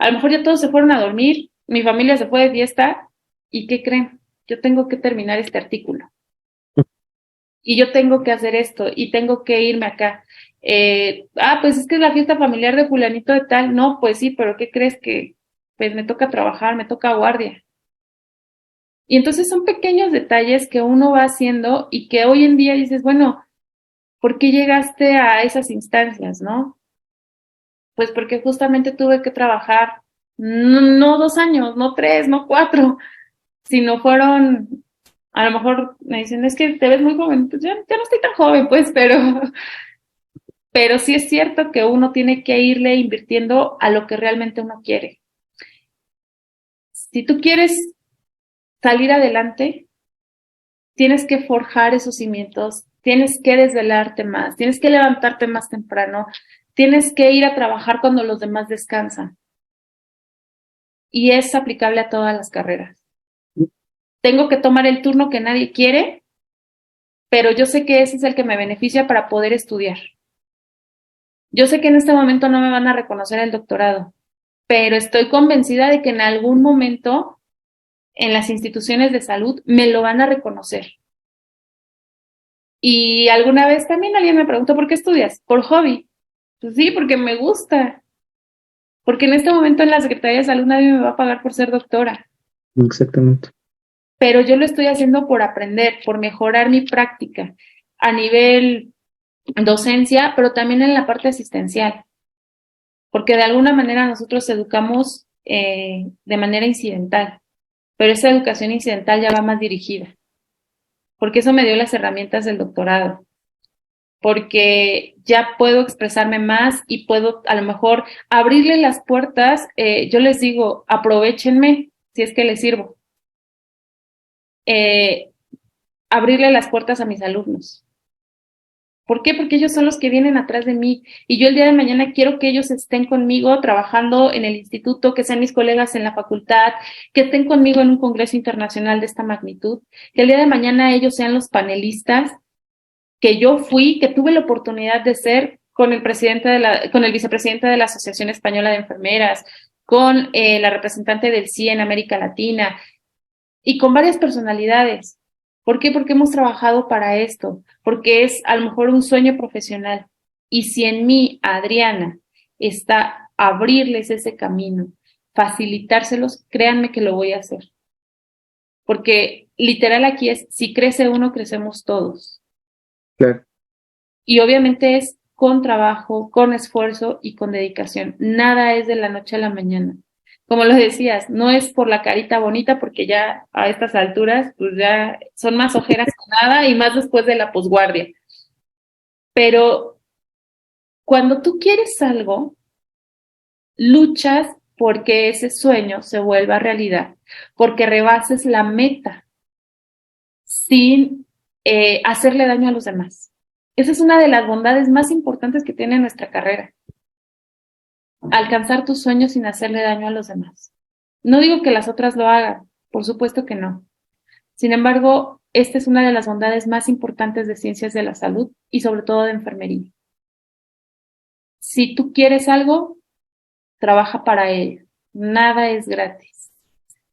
lo mejor ya todos se fueron a dormir, mi familia se fue de fiesta, ¿y qué creen? Yo tengo que terminar este artículo. Y yo tengo que hacer esto, y tengo que irme acá. Pues es que es la fiesta familiar de fulanito de tal. No, pues sí, pero ¿qué crees que? Pues me toca trabajar, me toca guardia. Y entonces son pequeños detalles que uno va haciendo y que hoy en día dices, bueno, ¿por qué llegaste a esas instancias, no? Pues porque justamente tuve que trabajar no 2 años, no 3, no 4, sino fueron, a lo mejor me dicen, es que te ves muy joven, pues ya no estoy tan joven, pues, pero sí es cierto que uno tiene que irle invirtiendo a lo que realmente uno quiere. Si tú quieres salir adelante, tienes que forjar esos cimientos, tienes que desvelarte más, tienes que levantarte más temprano, tienes que ir a trabajar cuando los demás descansan. Y es aplicable a todas las carreras. Tengo que tomar el turno que nadie quiere, pero yo sé que ese es el que me beneficia para poder estudiar. Yo sé que en este momento no me van a reconocer el doctorado, pero estoy convencida de que en algún momento en las instituciones de salud me lo van a reconocer. Y alguna vez también alguien me preguntó, ¿por qué estudias? Por hobby. Pues sí, porque me gusta. Porque en este momento en la Secretaría de Salud nadie me va a pagar por ser doctora. Exactamente. Pero yo lo estoy haciendo por aprender, por mejorar mi práctica a nivel docencia, pero también en la parte asistencial. Porque de alguna manera nosotros educamos de manera incidental, pero esa educación incidental ya va más dirigida. Porque eso me dio las herramientas del doctorado. Porque ya puedo expresarme más y puedo a lo mejor abrirle las puertas. Yo les digo, aprovechenme si es que les sirvo. Eh, Abrirle las puertas a mis alumnos. ¿Por qué? Porque ellos son los que vienen atrás de mí y yo el día de mañana quiero que ellos estén conmigo trabajando en el instituto, que sean mis colegas en la facultad, que estén conmigo en un congreso internacional de esta magnitud, que el día de mañana ellos sean los panelistas que yo fui, que tuve la oportunidad de ser con el con el vicepresidente de la Asociación Española de Enfermeras, con la representante del CIE en América Latina y con varias personalidades. ¿Por qué? Porque hemos trabajado para esto, porque es a lo mejor un sueño profesional. Y si en mí, Adriana, está abrirles ese camino, facilitárselos, créanme que lo voy a hacer. Porque literal aquí es, si crece uno, crecemos todos. Claro. Y obviamente es con trabajo, con esfuerzo y con dedicación. Nada es de la noche a la mañana. Como lo decías, no es por la carita bonita, porque ya a estas alturas, pues ya son más ojeras que nada y más después de la posguardia. Pero cuando tú quieres algo, luchas porque ese sueño se vuelva realidad, porque rebases la meta sin hacerle daño a los demás. Esa es una de las bondades más importantes que tiene nuestra carrera. Alcanzar tus sueños sin hacerle daño a los demás. No digo que las otras lo hagan, por supuesto que no. Sin embargo, esta es una de las bondades más importantes de ciencias de la salud y sobre todo de enfermería. Si tú quieres algo, trabaja para ello. Nada es gratis.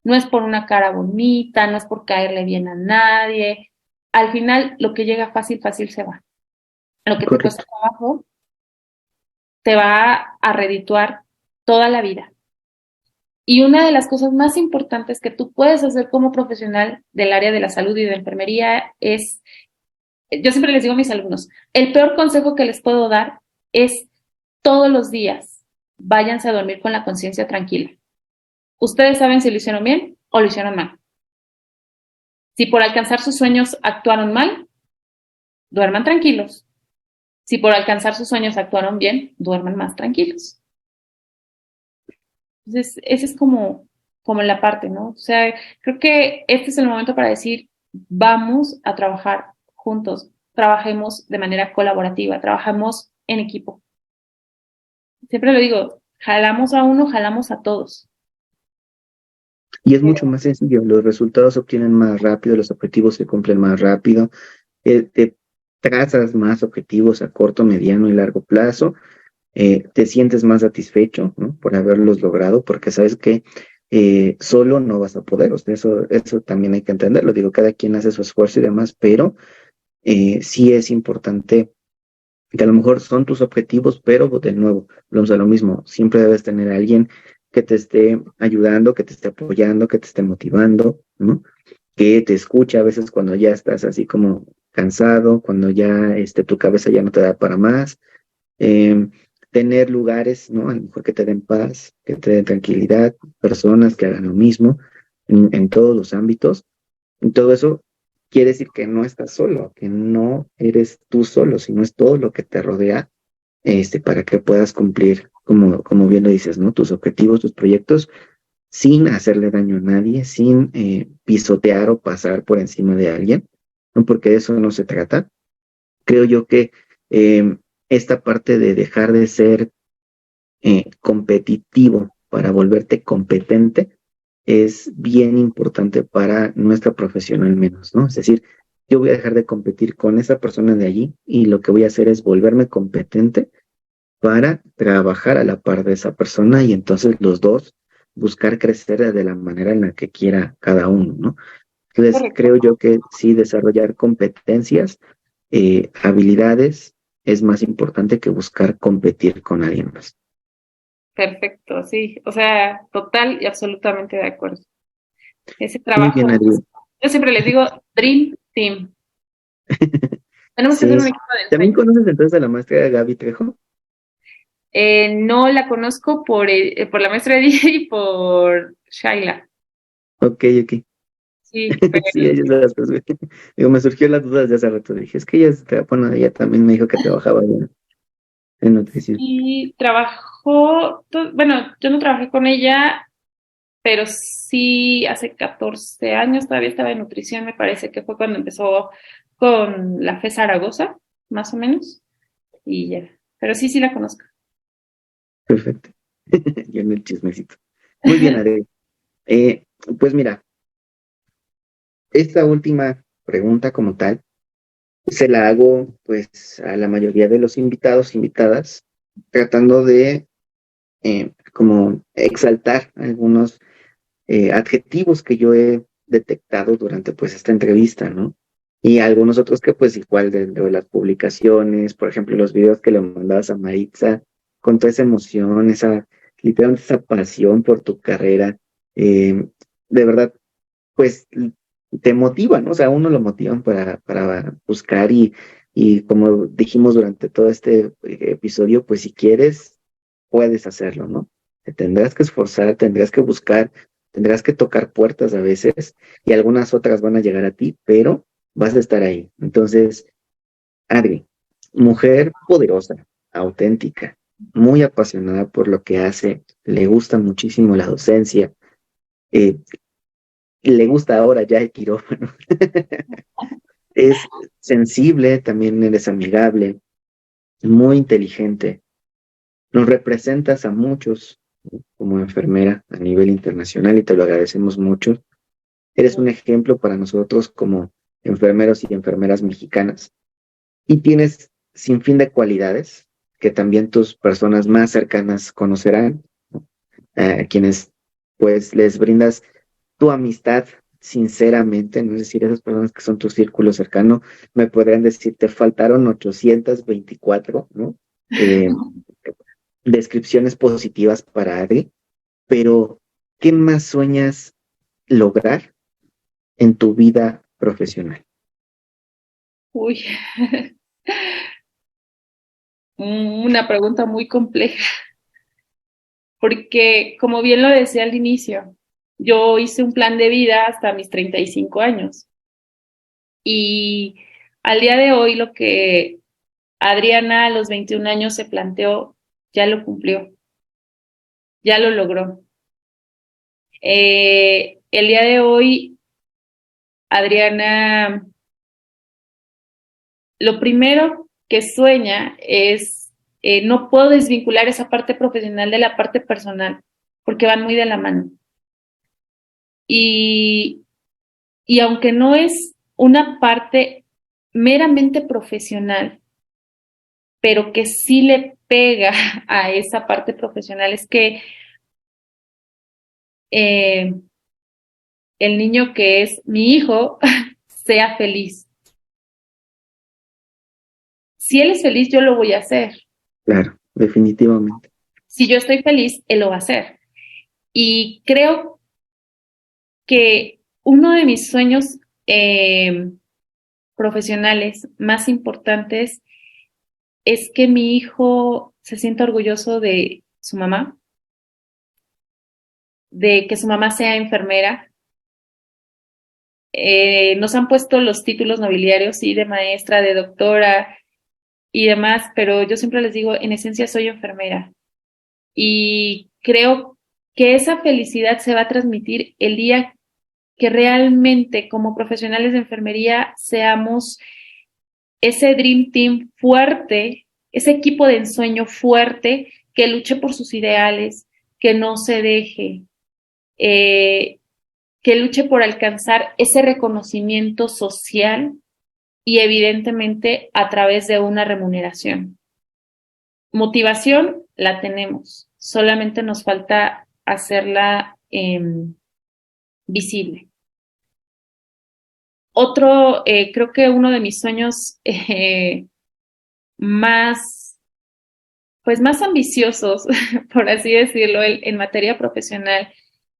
No es por una cara bonita, no es por caerle bien a nadie. Al final, lo que llega fácil, fácil se va. Lo que te cuesta Correcto. trabajo te va a redituar toda la vida. Y una de las cosas más importantes que tú puedes hacer como profesional del área de la salud y de la enfermería es, yo siempre les digo a mis alumnos, el peor consejo que les puedo dar es todos los días váyanse a dormir con la conciencia tranquila. Ustedes saben si lo hicieron bien o lo hicieron mal. Si por alcanzar sus sueños actuaron mal, duerman tranquilos. Si por alcanzar sus sueños actuaron bien, duerman más tranquilos. Entonces, esa es como la parte, ¿no? O sea, creo que este es el momento para decir, vamos a trabajar juntos, trabajemos de manera colaborativa, trabajemos en equipo. Siempre lo digo, jalamos a uno, jalamos a todos. Y es mucho más sencillo, los resultados se obtienen más rápido, los objetivos se cumplen más rápido, te trazas más objetivos a corto, mediano y largo plazo, te sientes más satisfecho, ¿no? Por haberlos logrado, porque sabes que solo no vas a poder, o sea, eso también hay que entenderlo, digo, cada quien hace su esfuerzo y demás, pero sí es importante que a lo mejor son tus objetivos, pero de nuevo, vamos a lo mismo, siempre debes tener a alguien que te esté ayudando, que te esté apoyando, que te esté motivando, ¿no? Que te escucha a veces cuando ya estás así como cansado, cuando ya tu cabeza ya no te da para más. Eh, Tener lugares, ¿no? A lo mejor que te den paz, que te den tranquilidad, personas que hagan lo mismo en todos los ámbitos. Y todo eso quiere decir que no estás solo, que no eres tú solo, sino es todo lo que te rodea, para que puedas cumplir, como bien lo dices, ¿no? Tus objetivos, tus proyectos, sin hacerle daño a nadie, sin pisotear o pasar por encima de alguien, ¿no? Porque de eso no se trata. Creo yo que esta parte de dejar de ser competitivo para volverte competente es bien importante para nuestra profesión al menos, ¿no? Es decir, yo voy a dejar de competir con esa persona de allí y lo que voy a hacer es volverme competente para trabajar a la par de esa persona y entonces los dos buscar crecer de la manera en la que quiera cada uno, ¿no? Entonces, Correcto. creo yo que sí desarrollar competencias, habilidades, es más importante que buscar competir con alguien más. Perfecto, sí. O sea, total y absolutamente de acuerdo. Ese Muy bien, trabajo, Adri. yo siempre les digo, Dream Team. Tenemos que Sí, ser un sí. equipo de ¿También ensueño. conoces entonces a la maestra Gaby Trejo? No la conozco por la maestra Edith y por Shaila. Ok, ok. Sí, Sí, ellas las dos, güey. Digo, me surgió la duda desde hace rato. Dije, es que bueno, ella también me dijo que trabajaba en nutrición. y trabajó, bueno, yo no trabajé con ella, pero sí hace 14 años todavía estaba en nutrición, me parece que fue cuando empezó con la FE Zaragoza, más o menos, y ya. Pero sí, sí la conozco. Perfecto. Yo en el chismecito. Muy bien, Adri. Eh, pues mira, esta última pregunta como tal, se la hago pues a la mayoría de los invitados, invitadas, tratando de como exaltar algunos adjetivos que yo he detectado durante pues esta entrevista, ¿no? Y algunos otros que pues igual de las publicaciones, por ejemplo, los videos que le mandabas a Maritza, con toda esa emoción, literalmente esa pasión por tu carrera, de verdad, pues te motivan, ¿no? O sea, a uno lo motivan para buscar y como dijimos durante todo este episodio, pues si quieres, puedes hacerlo, ¿no? Te tendrás que esforzar, tendrás que buscar, tendrás que tocar puertas a veces y algunas otras van a llegar a ti, pero vas a estar ahí. Entonces, Adri, mujer poderosa, auténtica, muy apasionada por lo que hace, le gusta muchísimo la docencia, eh, le gusta ahora ya el quirófano, es sensible, también eres amigable, muy inteligente, nos representas a muchos como enfermera a nivel internacional y te lo agradecemos mucho. Eres un ejemplo para nosotros como enfermeros y enfermeras mexicanas y tienes sin fin de cualidades que también tus personas más cercanas conocerán, a quienes pues les brindas tu amistad sinceramente, ¿no? Es decir, esas personas que son tu círculo cercano me podrían decir, te faltaron 824, ¿no? Eh, Descripciones positivas para Adri, pero ¿qué más sueñas lograr en tu vida profesional? Uy, una pregunta muy compleja, porque como bien lo decía al inicio, yo hice un plan de vida hasta mis 35 años y al día de hoy lo que Adriana a los 21 años se planteó, ya lo cumplió, ya lo logró. El día de hoy, Adriana, lo primero que sueña es, no puedo desvincular esa parte profesional de la parte personal, porque van muy de la mano. Y, y aunque no es una parte meramente profesional, pero que sí le pega a esa parte profesional, es que eh, el niño que es mi hijo sea feliz. Si él es feliz, yo lo voy a hacer. Claro, definitivamente. Si yo estoy feliz, él lo va a hacer. Y creo que uno de mis sueños profesionales más importantes es que mi hijo se sienta orgulloso de su mamá, de que su mamá sea enfermera. Nos han puesto los títulos nobiliarios, sí, de maestra, de doctora y demás, pero yo siempre les digo, en esencia soy enfermera. Y creo que esa felicidad se va a transmitir el día que realmente como profesionales de enfermería seamos ese Dream Team fuerte, ese equipo de ensueño fuerte que luche por sus ideales, que no se deje, eh, que luche por alcanzar ese reconocimiento social y evidentemente a través de una remuneración. Motivación la tenemos, solamente nos falta hacerla visible. Otro, creo que uno de mis sueños más, pues más ambiciosos, por así decirlo, en materia profesional,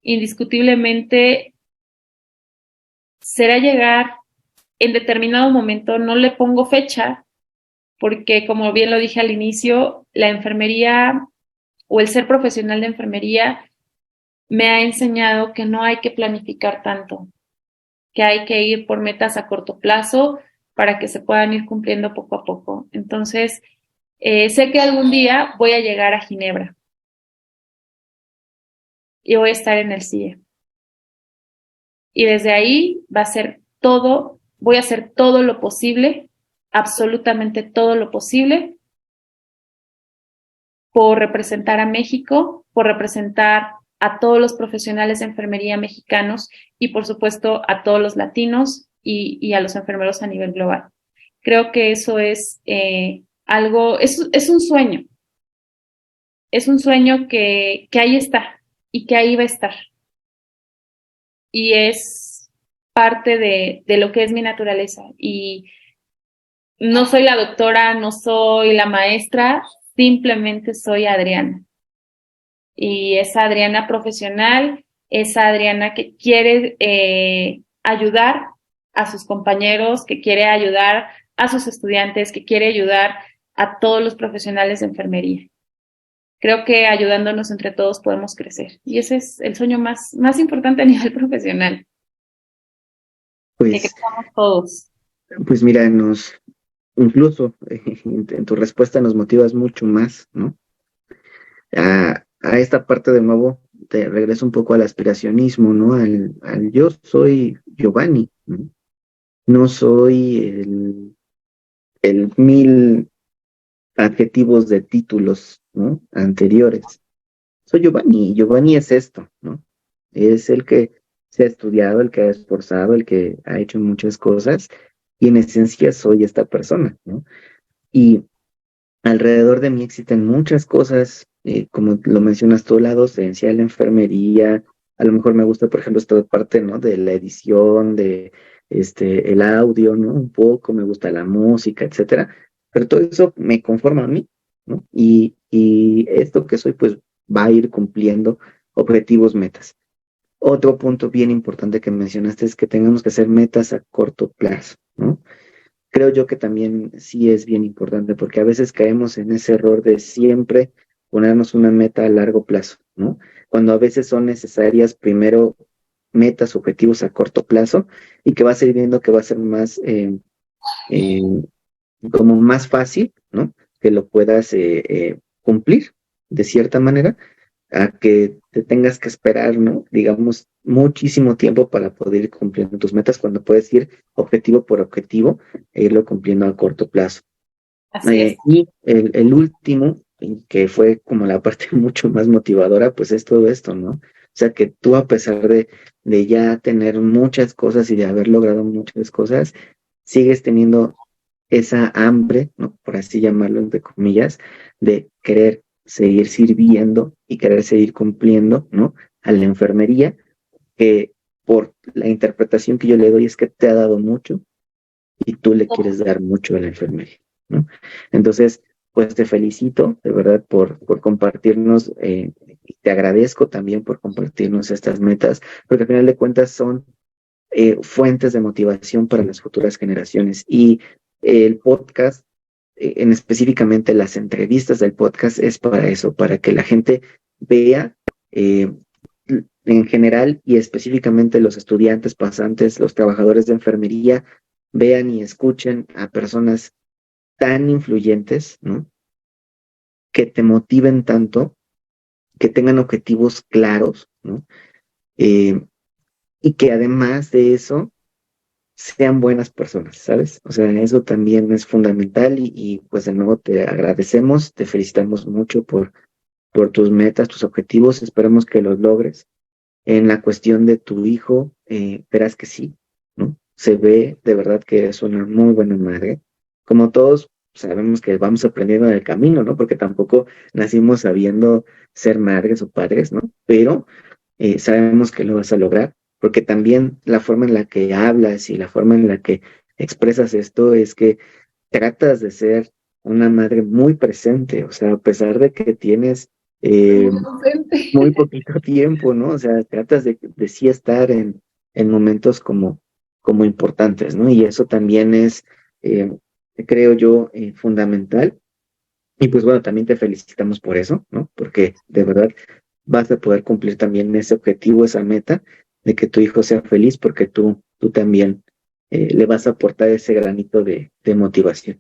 indiscutiblemente será llegar en determinado momento, no le pongo fecha, porque como bien lo dije al inicio, la enfermería o el ser profesional de enfermería me ha enseñado que no hay que planificar tanto, que hay que ir por metas a corto plazo para que se puedan ir cumpliendo poco a poco. Entonces, sé que algún día voy a llegar a Ginebra y voy a estar en el CIE. Y desde ahí va a ser todo, voy a hacer todo lo posible, absolutamente todo lo posible, por representar a México, por representar a todos los profesionales de enfermería mexicanos y, por supuesto, a todos los latinos y a los enfermeros a nivel global. Creo que eso es algo, es un sueño que ahí está y que ahí va a estar. Y es parte de lo que es mi naturaleza. Y no soy la doctora, no soy la maestra, simplemente soy Adriana. Y esa Adriana profesional, esa Adriana que quiere ayudar a sus compañeros, que quiere ayudar a sus estudiantes, que quiere ayudar a todos los profesionales de enfermería. Creo que ayudándonos entre todos podemos crecer. Y ese es el sueño más importante a nivel profesional, que Pues, crezcamos todos. pues mira, incluso en tu respuesta nos motivas mucho más, ¿no? A esta parte de nuevo, te regreso un poco al aspiracionismo, ¿no? Al yo soy Giovanni, ¿no? No soy el mil adjetivos de títulos, ¿no? Anteriores. Soy Giovanni, y Giovanni es esto, ¿no? Es el que se ha estudiado, el que ha esforzado, el que ha hecho muchas cosas, y en esencia soy esta persona, ¿no? Y alrededor de mí existen muchas cosas, como lo mencionas tú, la docencia, la enfermería, a lo mejor me gusta, por ejemplo, esta parte, ¿no? De la edición, de el audio, ¿no? Un poco, me gusta la música, etcétera, pero todo eso me conforma a mí, ¿no? Y esto que soy, pues, va a ir cumpliendo objetivos, metas. Otro punto bien importante que mencionaste es que tengamos que hacer metas a corto plazo, ¿no? Creo yo que también sí es bien importante porque a veces caemos en ese error de siempre ponernos una meta a largo plazo, ¿no? Cuando a veces son necesarias primero metas, objetivos a corto plazo y que vas a ir viendo que va a ser más, eh, como más fácil, ¿no? Que lo puedas cumplir de cierta manera a que te tengas que esperar, ¿no? Digamos, muchísimo tiempo para poder ir cumpliendo tus metas cuando puedes ir objetivo por objetivo e irlo cumpliendo a corto plazo. Así es. Y el último, que fue como la parte mucho más motivadora, pues es todo esto, ¿no? O sea, que tú a pesar de ya tener muchas cosas y de haber logrado muchas cosas, sigues teniendo esa hambre, ¿no? Por así llamarlo, entre comillas, de querer seguir sirviendo y querer seguir cumpliendo, ¿no? A la enfermería, que por la interpretación que yo le doy es que te ha dado mucho y tú le quieres dar mucho a la enfermería, ¿no? Entonces, pues te felicito de verdad por compartirnos, y te agradezco también por compartirnos estas metas, porque al final de cuentas son fuentes de motivación para las futuras generaciones. Y el podcast, en específicamente las entrevistas del podcast, es para eso, para que la gente vea en general y específicamente los estudiantes, pasantes, los trabajadores de enfermería, vean y escuchen a personas tan influyentes, ¿no? Que te motiven tanto, que tengan objetivos claros, ¿no? Eh, y que además de eso sean buenas personas, ¿sabes? O sea, eso también es fundamental y pues de nuevo te agradecemos, te felicitamos mucho por tus metas, tus objetivos, esperemos que los logres. En la cuestión de tu hijo, verás que sí, ¿no? Se ve de verdad que es una muy buena madre. Como todos sabemos que vamos aprendiendo en el camino, ¿no? Porque tampoco nacimos sabiendo ser madres o padres, ¿no? Pero sabemos que lo vas a lograr, porque también la forma en la que hablas y la forma en la que expresas esto es que tratas de ser una madre muy presente, o sea, a pesar de que tienes muy poquito tiempo, ¿no? O sea, tratas de sí estar en momentos como importantes, ¿no? Y eso también es, eh, creo yo, fundamental. Y pues bueno, también te felicitamos por eso, ¿no? Porque de verdad vas a poder cumplir también ese objetivo, esa meta de que tu hijo sea feliz porque tú también le vas a aportar ese granito de motivación.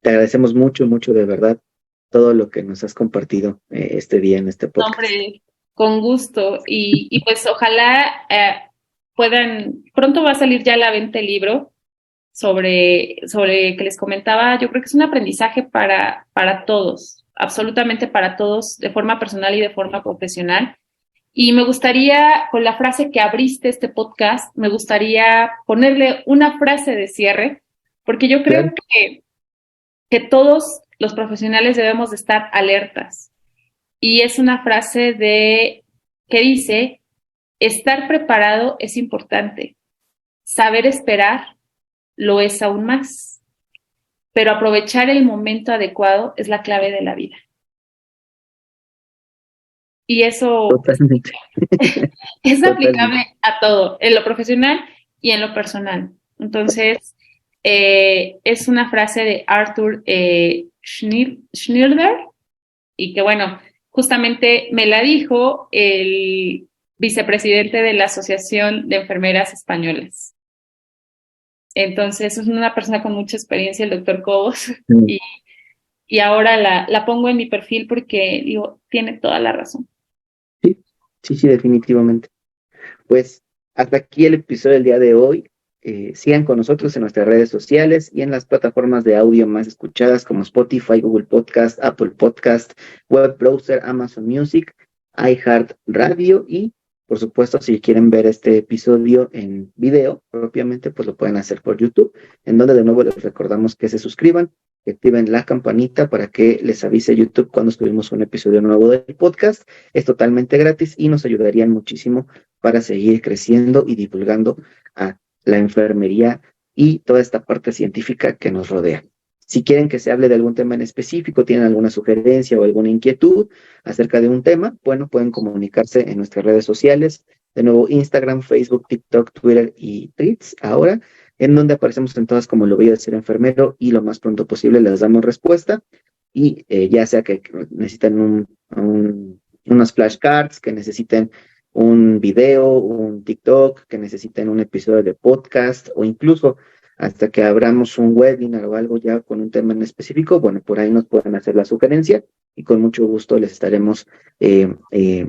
Te agradecemos mucho, mucho de verdad todo lo que nos has compartido este día en este No, podcast. hombre, con gusto. Y pues ojalá pronto va a salir ya a la venta el libro sobre que les comentaba. Yo creo que es un aprendizaje para todos, absolutamente para todos, de forma personal y de forma profesional. Y me gustaría, con la frase que abriste este podcast, me gustaría ponerle una frase de cierre, porque yo creo Claro, que todos los profesionales debemos de estar alertas. Y es una frase que dice: estar preparado es importante, saber esperar lo es aún más, pero aprovechar el momento adecuado es la clave de la vida. Y eso totalmente, es totalmente. aplicable a todo, en lo profesional y en lo personal. Entonces, es una frase de Arthur Schneider, y que bueno, justamente me la dijo el vicepresidente de la Asociación de Enfermeras Españolas. Entonces, es una persona con mucha experiencia, el doctor Cobos, Mm, y, y ahora la pongo en mi perfil porque digo, tiene toda la razón. sí, sí, sí, definitivamente. Pues hasta aquí el episodio del día de hoy. Sigan con nosotros en nuestras redes sociales y en las plataformas de audio más escuchadas como Spotify, Google Podcast, Apple Podcast, Web Browser, Amazon Music, iHeart Radio y, por supuesto, si quieren ver este episodio en video propiamente, pues lo pueden hacer por YouTube, en donde de nuevo les recordamos que se suscriban, que activen la campanita para que les avise YouTube cuando subimos un episodio nuevo del podcast. Es totalmente gratis y nos ayudarían muchísimo para seguir creciendo y divulgando a la enfermería y toda esta parte científica que nos rodea. Si quieren que se hable de algún tema en específico, tienen alguna sugerencia o alguna inquietud acerca de un tema, bueno, pueden comunicarse en nuestras redes sociales, de nuevo Instagram, Facebook, TikTok, Twitter y Threads ahora, en donde aparecemos en todas como lo voy a decir enfermero y lo más pronto posible les damos respuesta y ya sea que necesiten unos flashcards, que necesiten un video, un TikTok, que necesiten un episodio de podcast o incluso hasta que abramos un webinar o algo ya con un tema en específico, bueno, por ahí nos pueden hacer la sugerencia y con mucho gusto les estaremos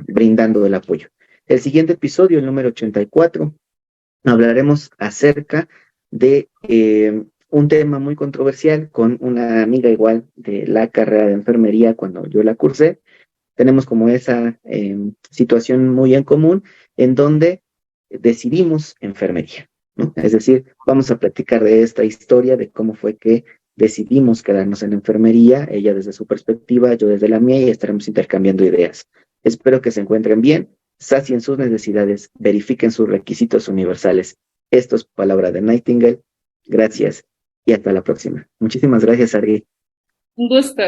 brindando el apoyo. El siguiente episodio, el número 84, hablaremos acerca de un tema muy controversial con una amiga igual de la carrera de enfermería cuando yo la cursé. Tenemos como esa situación muy en común en donde decidimos enfermería, ¿no? Es decir, vamos a platicar de esta historia, de cómo fue que decidimos quedarnos en enfermería, ella desde su perspectiva, yo desde la mía, y estaremos intercambiando ideas. Espero que se encuentren bien, sacien sus necesidades, verifiquen sus requisitos universales. Esto es Palabra de Nightingale. Gracias y hasta la próxima. Muchísimas gracias, Argui. Un gusto.